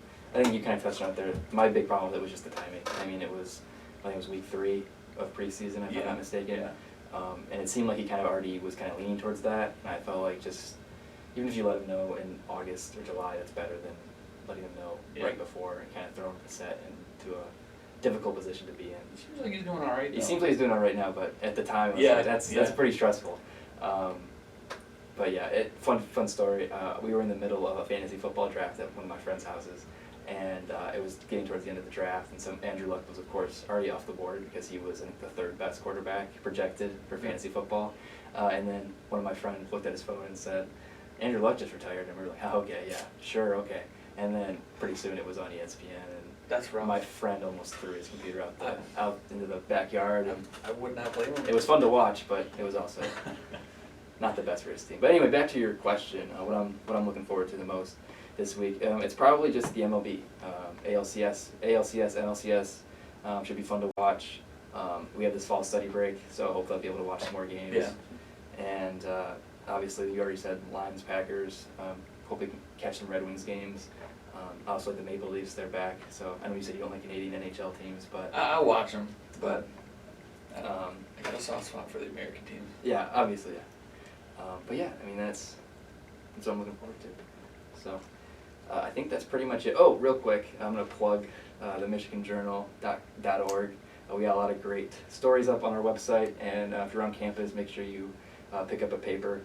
think you kind of touched on it there. My big problem with it was just the timing. I mean, I think it was week 3 of preseason, if I'm not mistaken. Yeah. And it seemed like he kind of already was kind of leaning towards that, and I felt like just, even if you let him know in August or July, that's better than letting him know right before and kind of throwing the set into a difficult position to be in. He seems like he's doing all right. He though. seems like he's doing all right now, but at the time, it was like, that's pretty stressful. But yeah, fun story. We were in the middle of a fantasy football draft at one of my friends' houses, and it was getting towards the end of the draft, and so Andrew Luck was, of course, already off the board because he was, I think, the 3rd best quarterback projected for fantasy football. And then one of my friends looked at his phone and said, Andrew Luck just retired, and we were like, oh, okay, yeah, sure, okay. And then pretty soon it was on ESPN, and That's rough. my friend almost threw his computer out into the backyard. And I would not blame him. it was fun to watch, but it was also not the best for his team. But anyway, back to your question, what I'm looking forward to the most this week, it's probably just the MLB, ALCS, NLCS should be fun to watch. We have this fall study break, so hopefully I'll be able to watch some more games. Yeah. And obviously, you already said Lions, Packers. Hope we can catch some Red Wings games. Also, the Maple Leafs, they're back. So I know you said you don't like Canadian NHL teams, but I'll watch them, but I um, got a soft spot for the American teams. yeah, obviously, yeah. But yeah, I mean that's what I'm looking forward to. So I think that's pretty much it. Oh, real quick, I'm gonna plug the Michigan-Journal.org. We got a lot of great stories up on our website, and if you're on campus, make sure you pick up a paper.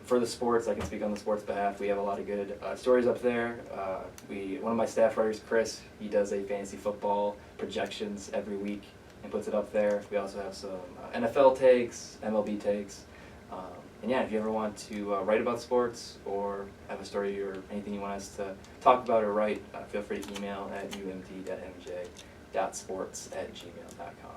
For the sports, I can speak on the sports behalf. We have a lot of good stories up there. One of my staff writers, Chris, he does a fantasy football projections every week and puts it up there. We also have some NFL takes, MLB takes. And yeah, if you ever want to write about sports or have a story or anything you want us to talk about or write, feel free to email at umd.mj.sports@gmail.com.